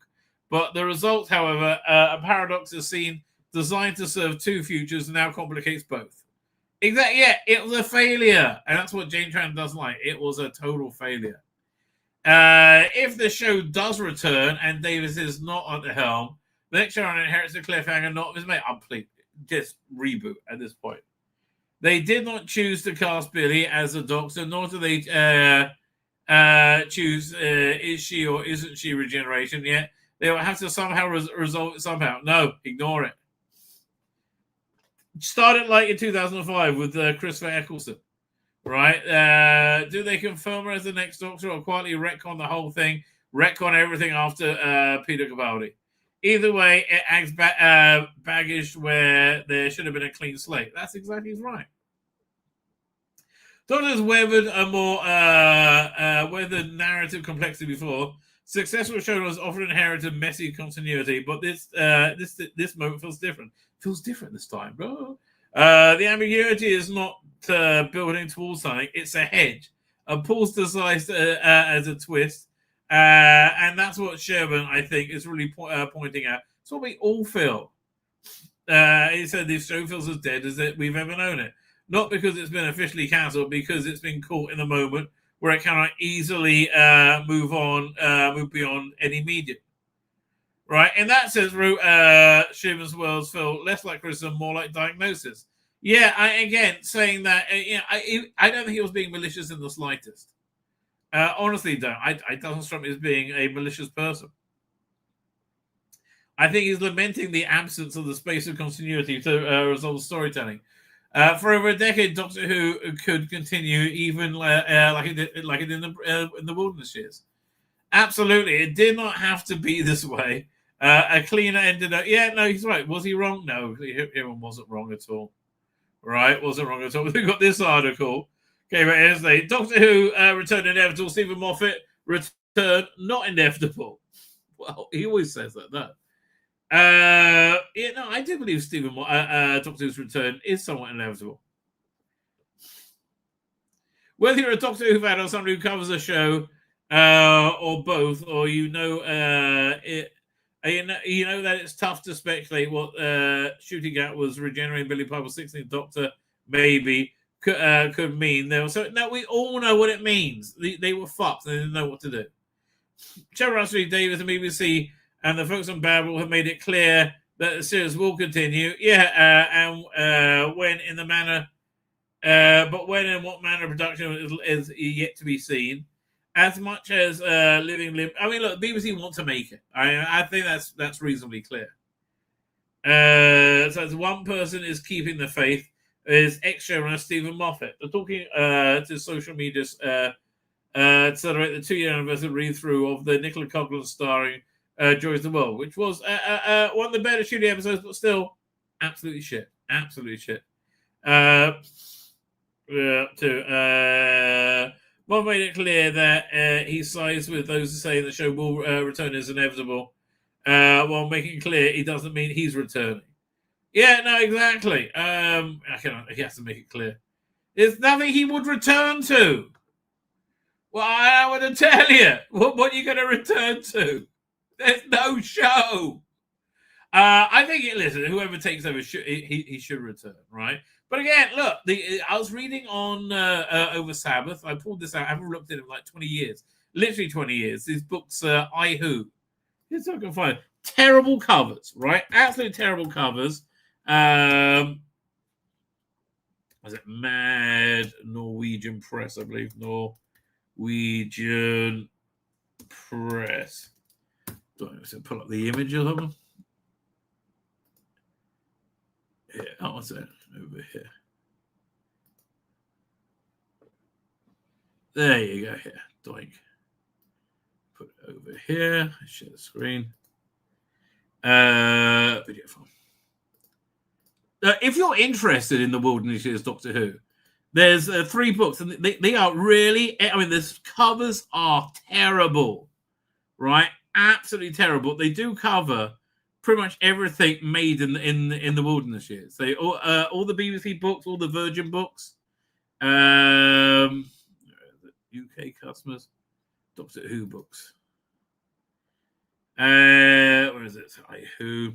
But the result, however, a paradox is seen designed to serve two futures and now complicates both. Exactly, yeah, it was a failure. And that's what Jane Tran doesn't like. It was a total failure. If the show does return and Davis is not at the helm, the next showrunner inherits the cliffhanger not of his mate. Just reboot at this point. They did not choose to cast Billy as a Doctor, nor do they choose is she or isn't she regeneration yet. They will have to somehow resolve it somehow. No, ignore it. Started like in 2005 with Christopher Eccleston, right? Do they confirm her as the next Doctor or quietly retcon the whole thing, retcon everything after Peter Capaldi? Either way, it adds baggage where there should have been a clean slate. That's exactly right. Doctors weathered a more weathered narrative complexity before. Successful showrunners often inherited messy continuity, but this moment feels different. Feels different this time, bro. The ambiguity is not building towards something; it's a hedge. And Paul's disguised as a twist, and that's what Sherman, I think, is really pointing out. It's what we all feel. He said this show feels as dead as we've ever known it. Not because it's been officially cancelled, because it's been caught in a moment where it cannot easily move beyond any medium. Right? In that sense, Sherman's worlds feel less like criticism, more like diagnosis. Yeah, again, saying that, I don't think he was being malicious in the slightest. Honestly, don't. I doesn't strike me as being a malicious person. I think he's lamenting the absence of the space of continuity to resolve storytelling. For over a decade, Doctor Who could continue even like it did in the Wilderness Years. Absolutely, it did not have to be this way. A cleaner ended up. Yeah, no, he's right. Was he wrong? No, he wasn't wrong at all. Right, wasn't wrong at all. We got this article. Okay, but here's the Doctor Who returned inevitable. Stephen Moffat returned not inevitable. Well, he always says that. No. I do believe Doctor Who's return is somewhat inevitable. Whether you're a Doctor Who fan or somebody who covers a show, or both, or you know that it's tough to speculate what shooting at was regenerating Billy Piper's 16th Doctor maybe could mean. So now we all know what it means. They were fucked. They didn't know what to do. Trevor Russell Davis and BBC and the folks on Babel have made it clear that the series will continue. And when in the manner, but when and what manner of production is yet to be seen. As much as Living Limb, I mean, look, BBC want to make it. I think that's reasonably clear. So as one person is keeping the faith, is ex-showrunner Stephen Moffat. They're talking to social media to celebrate the 2-year anniversary read-through of the Nicola Coughlan starring Joys the World, which was one of the better shooting episodes, but still absolutely shit. Absolutely shit. One made it clear that he sides with those who say the show will return is inevitable, while making clear he doesn't mean he's returning. Yeah, no, exactly. He has to make it clear. There's nothing he would return to. Well, I want to tell you. What are you going to return to? There's no show. I think, listen, whoever takes over, he should return, right? But again, look, I was reading on over Sabbath. I pulled this out. I haven't looked at it in like 20 years. Literally 20 years. These books, I Who. Here's what I can find. Terrible covers, right? Absolutely terrible covers. Was it Mad Norwegian Press, I believe? Norwegian Press. Do I have to pull up the image of them? Yeah, what's that? Over here. There you go. Here, doink. Put it over here. Share the screen. Video phone. If you're interested in the Wilderness Years Doctor Who, there's 3 books, and they are really. I mean, the covers are terrible, right? Absolutely terrible. They do cover pretty much everything made in the Wilderness Years. They all the BBC books, all the Virgin books, UK customers, Doctor Who books. Where is it? Who?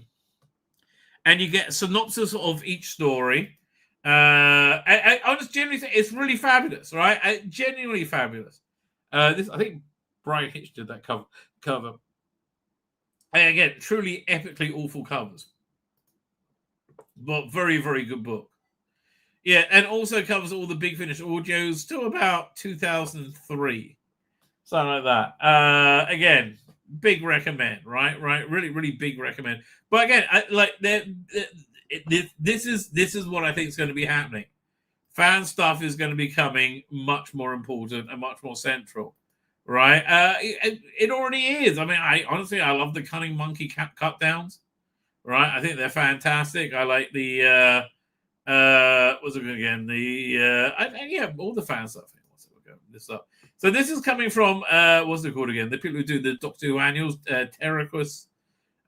And you get a synopsis of each story. I just generally think it's really fabulous, right? Genuinely fabulous. This, I think Brian Hitch did that cover. And again, truly epically awful covers, but very, very good book. Yeah, and also covers all the Big Finish audios to about 2003, something like that. Again, big recommend, right? Really, really big recommend. But again, this is what I think is going to be happening. Fan stuff is going to be becoming much more important and much more central. Right, it already is. I mean, I love the Cunning Monkey cut downs. Right, I think they're fantastic. I like the what's it again? All the fan stuff. This up. So this is coming from what's it called again? The people who do the Doctor Who annuals, Terracus.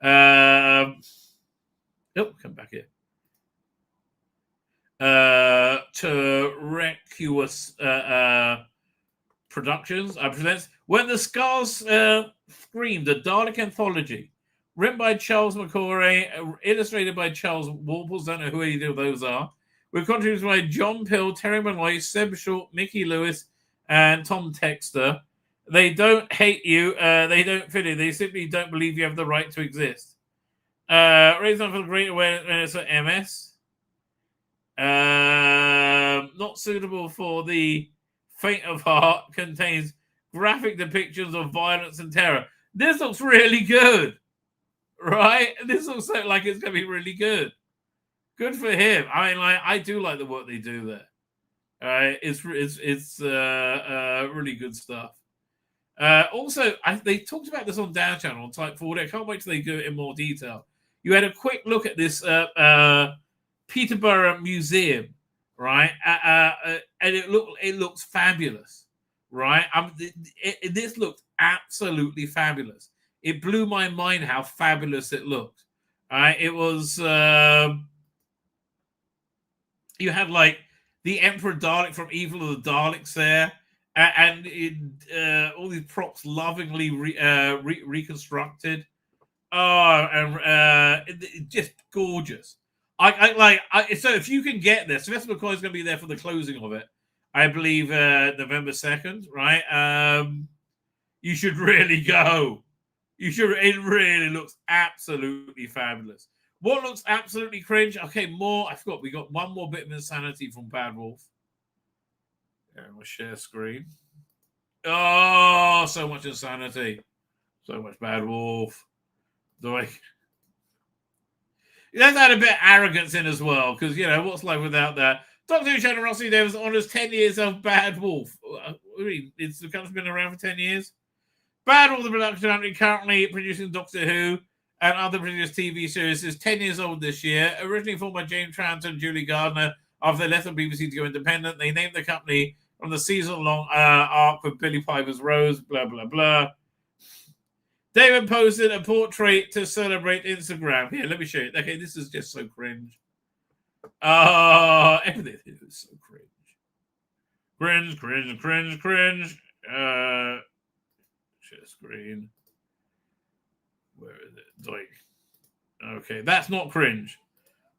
Come back here. Terracus. Productions presents When the Scars Screamed, a Dalek anthology, written by Charles McCory, illustrated by Charles Warples. Don't know who either of those are. With contributions by John Pill, Terry Malloy, Seb Short, Mickey Lewis, and Tom Texter. They don't hate you. They don't fit you. They simply don't believe you have the right to exist. Raising up for great awareness of MS. Not suitable for the faint of heart. Contains graphic depictions of violence and terror. This looks really good, right? This looks like it's going to be really good. Good for him. I mean, like, I do like the work they do there. It's really good stuff. Also, they talked about this on Down Channel on Type 40. I can't wait till they do it in more detail. You had a quick look at this Peterborough Museum, right? And it looks fabulous, right? This looked absolutely fabulous. It blew my mind how fabulous it looked. It was you had like the Emperor Dalek from Evil of the Daleks there, and all these props lovingly reconstructed. Oh, and just gorgeous. So if you can get there, Sylvester McCoy is going to be there for the closing of it, I believe, November 2nd, right? You should really go. You should. It really looks absolutely fabulous. What looks absolutely cringe? Okay, more. I forgot. We got one more bit of insanity from Bad Wolf. Yeah, we'll share screen. Oh, so much insanity. So much Bad Wolf. Let's add a bit of arrogance in as well, because, you know, what's life without that? Dr. Who Generosity Davis honors 10 years of Bad Wolf. It's the company's been around for 10 years. Bad Wolf, the production company currently producing Doctor Who and other produced TV series, is 10 years old this year. Originally formed by James Tranter and Julie Gardner after they left the BBC to go independent. They named the company from the season-long arc with Billy Piper's Rose, blah, blah, blah. David posted a portrait to celebrate Instagram. Here, let me show you. Okay, this is just so cringe. Everything is so cringe. Cringe. Share screen. Where is it? Doink. Okay, that's not cringe.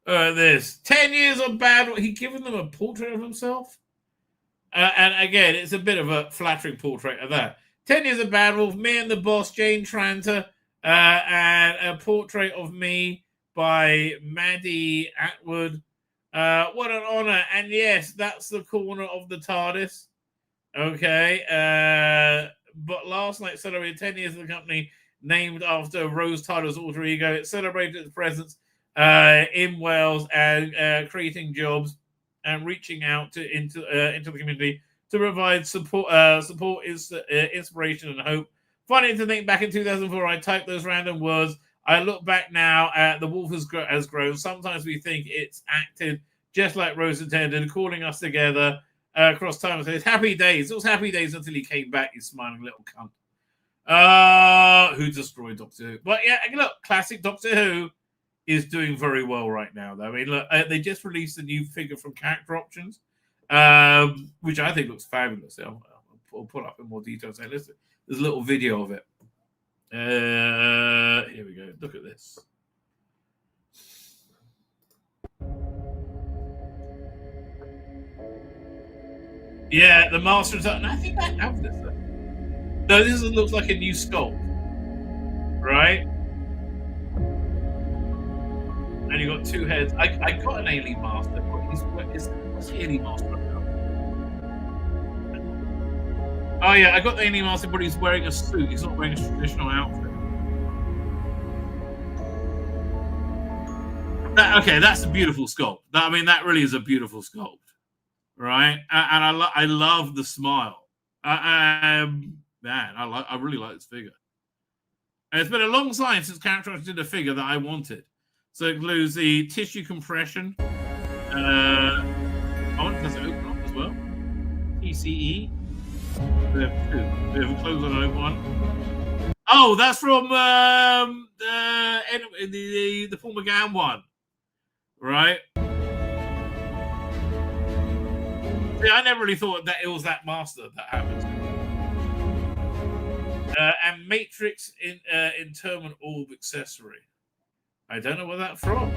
This 10 years of Bad. He given them a portrait of himself, and again, it's a bit of a flattering portrait of that. 10 years of Bad Wolf, me and the boss, Jane Tranter, and a portrait of me by Maddie Atwood. What an honor! And yes, that's the corner of the TARDIS. Okay, but last night celebrated 10 years of the company, named after Rose Tyler's alter ego. It celebrated its presence in Wales and creating jobs and reaching out into the community to provide support, inspiration, and hope. Funny to think back in 2004, I typed those random words. I look back now, the wolf has grown. Sometimes we think it's acted just like Rose intended, calling us together across time and says, happy days. It was happy days until he came back, you smiling little cunt. Who destroyed Doctor Who. But yeah, look, classic Doctor Who is doing very well right now, though. I mean, look, they just released a new figure from Character Options, which I think looks fabulous. I'll put up in more details. Listen, there's a little video of it. Here we go. Look at this. Yeah, the Master of Time. I think I have this. No, this looks like a new sculpt, right? And you got two heads. I got an Alien Master, but what's the Alien Master? Oh yeah, I got the Alien Master, but he's wearing a suit. He's not wearing a traditional outfit. Okay, that's a beautiful sculpt. That really is a beautiful sculpt, right? And I love the smile. Man, I really like this figure. And it's been a long time since Character did a figure that I wanted. So it includes the tissue compression. Does it open up as well? TCE. We have two. We have a close on one. Oh, that's from the Paul McGann one, right? Yeah, I never really thought that it was that Master that happened. And Matrix Interment Orb accessory. I don't know where that's from.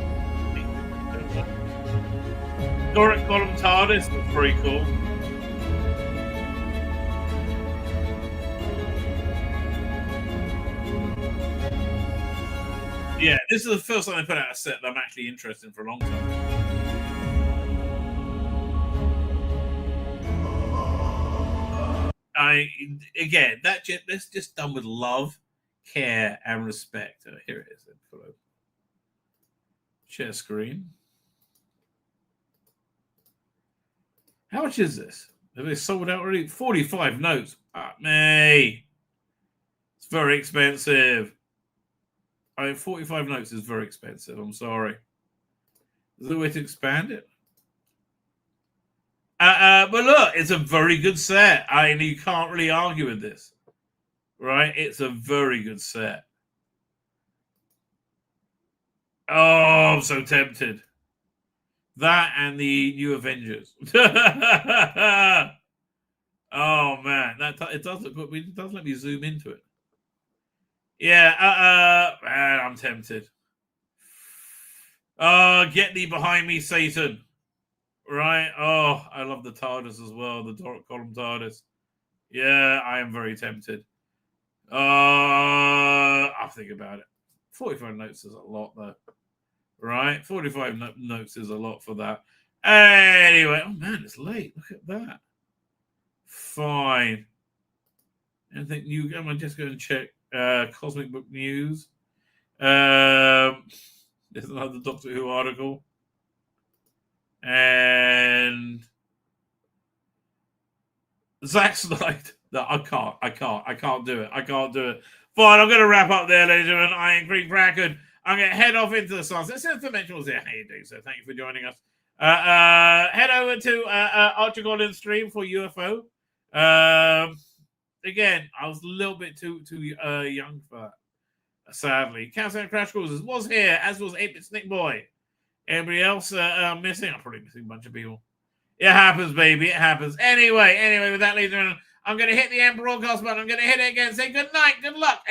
Doric Column TARDIS looks very cool. Yeah, this is the first time they put out a set that I'm actually interested in for a long time. That's just done with love, care, and respect. Oh, here it is. Share screen. How much is this? Have they sold out already? 45 notes. Me. It's very expensive. 45 notes is very expensive. I'm sorry. Is there a way to expand it? But look, it's a very good set. You can't really argue with this. Right? It's a very good set. Oh, I'm so tempted. That and the New Avengers. Oh man, it does look good. It does let me zoom into it. Yeah, man, I'm tempted. Oh, get thee behind me, Satan. Right? Oh, I love the TARDIS as well, the Doric column TARDIS. Yeah, I am very tempted. I'll think about it. 45 notes is a lot, though. Right? 45 notes is a lot for that. Anyway, oh man, it's late. Look at that. Fine. Anything new? I'm going to just go and check Cosmic Book News. There's another Doctor Who article. And Zack Snyder. No, I can't do it. Fine, I'm going to wrap up there, ladies and gentlemen. Iron Creek Bracken. I'm going to head off into the sunset. Since the Dimensionals here, how you doing? So thank you for joining us. Head over to Archer Golden's stream for UFO. Again, I was a little bit too young for that, sadly. Countdown Crash Courses was here, as was 8-Bit Snake Boy. Everybody else missing? I'm probably missing a bunch of people. It happens, baby. It happens. Anyway, with that, ladies and gentlemen, I'm going to hit the end broadcast button. I'm going to hit it again. Say good night, good luck.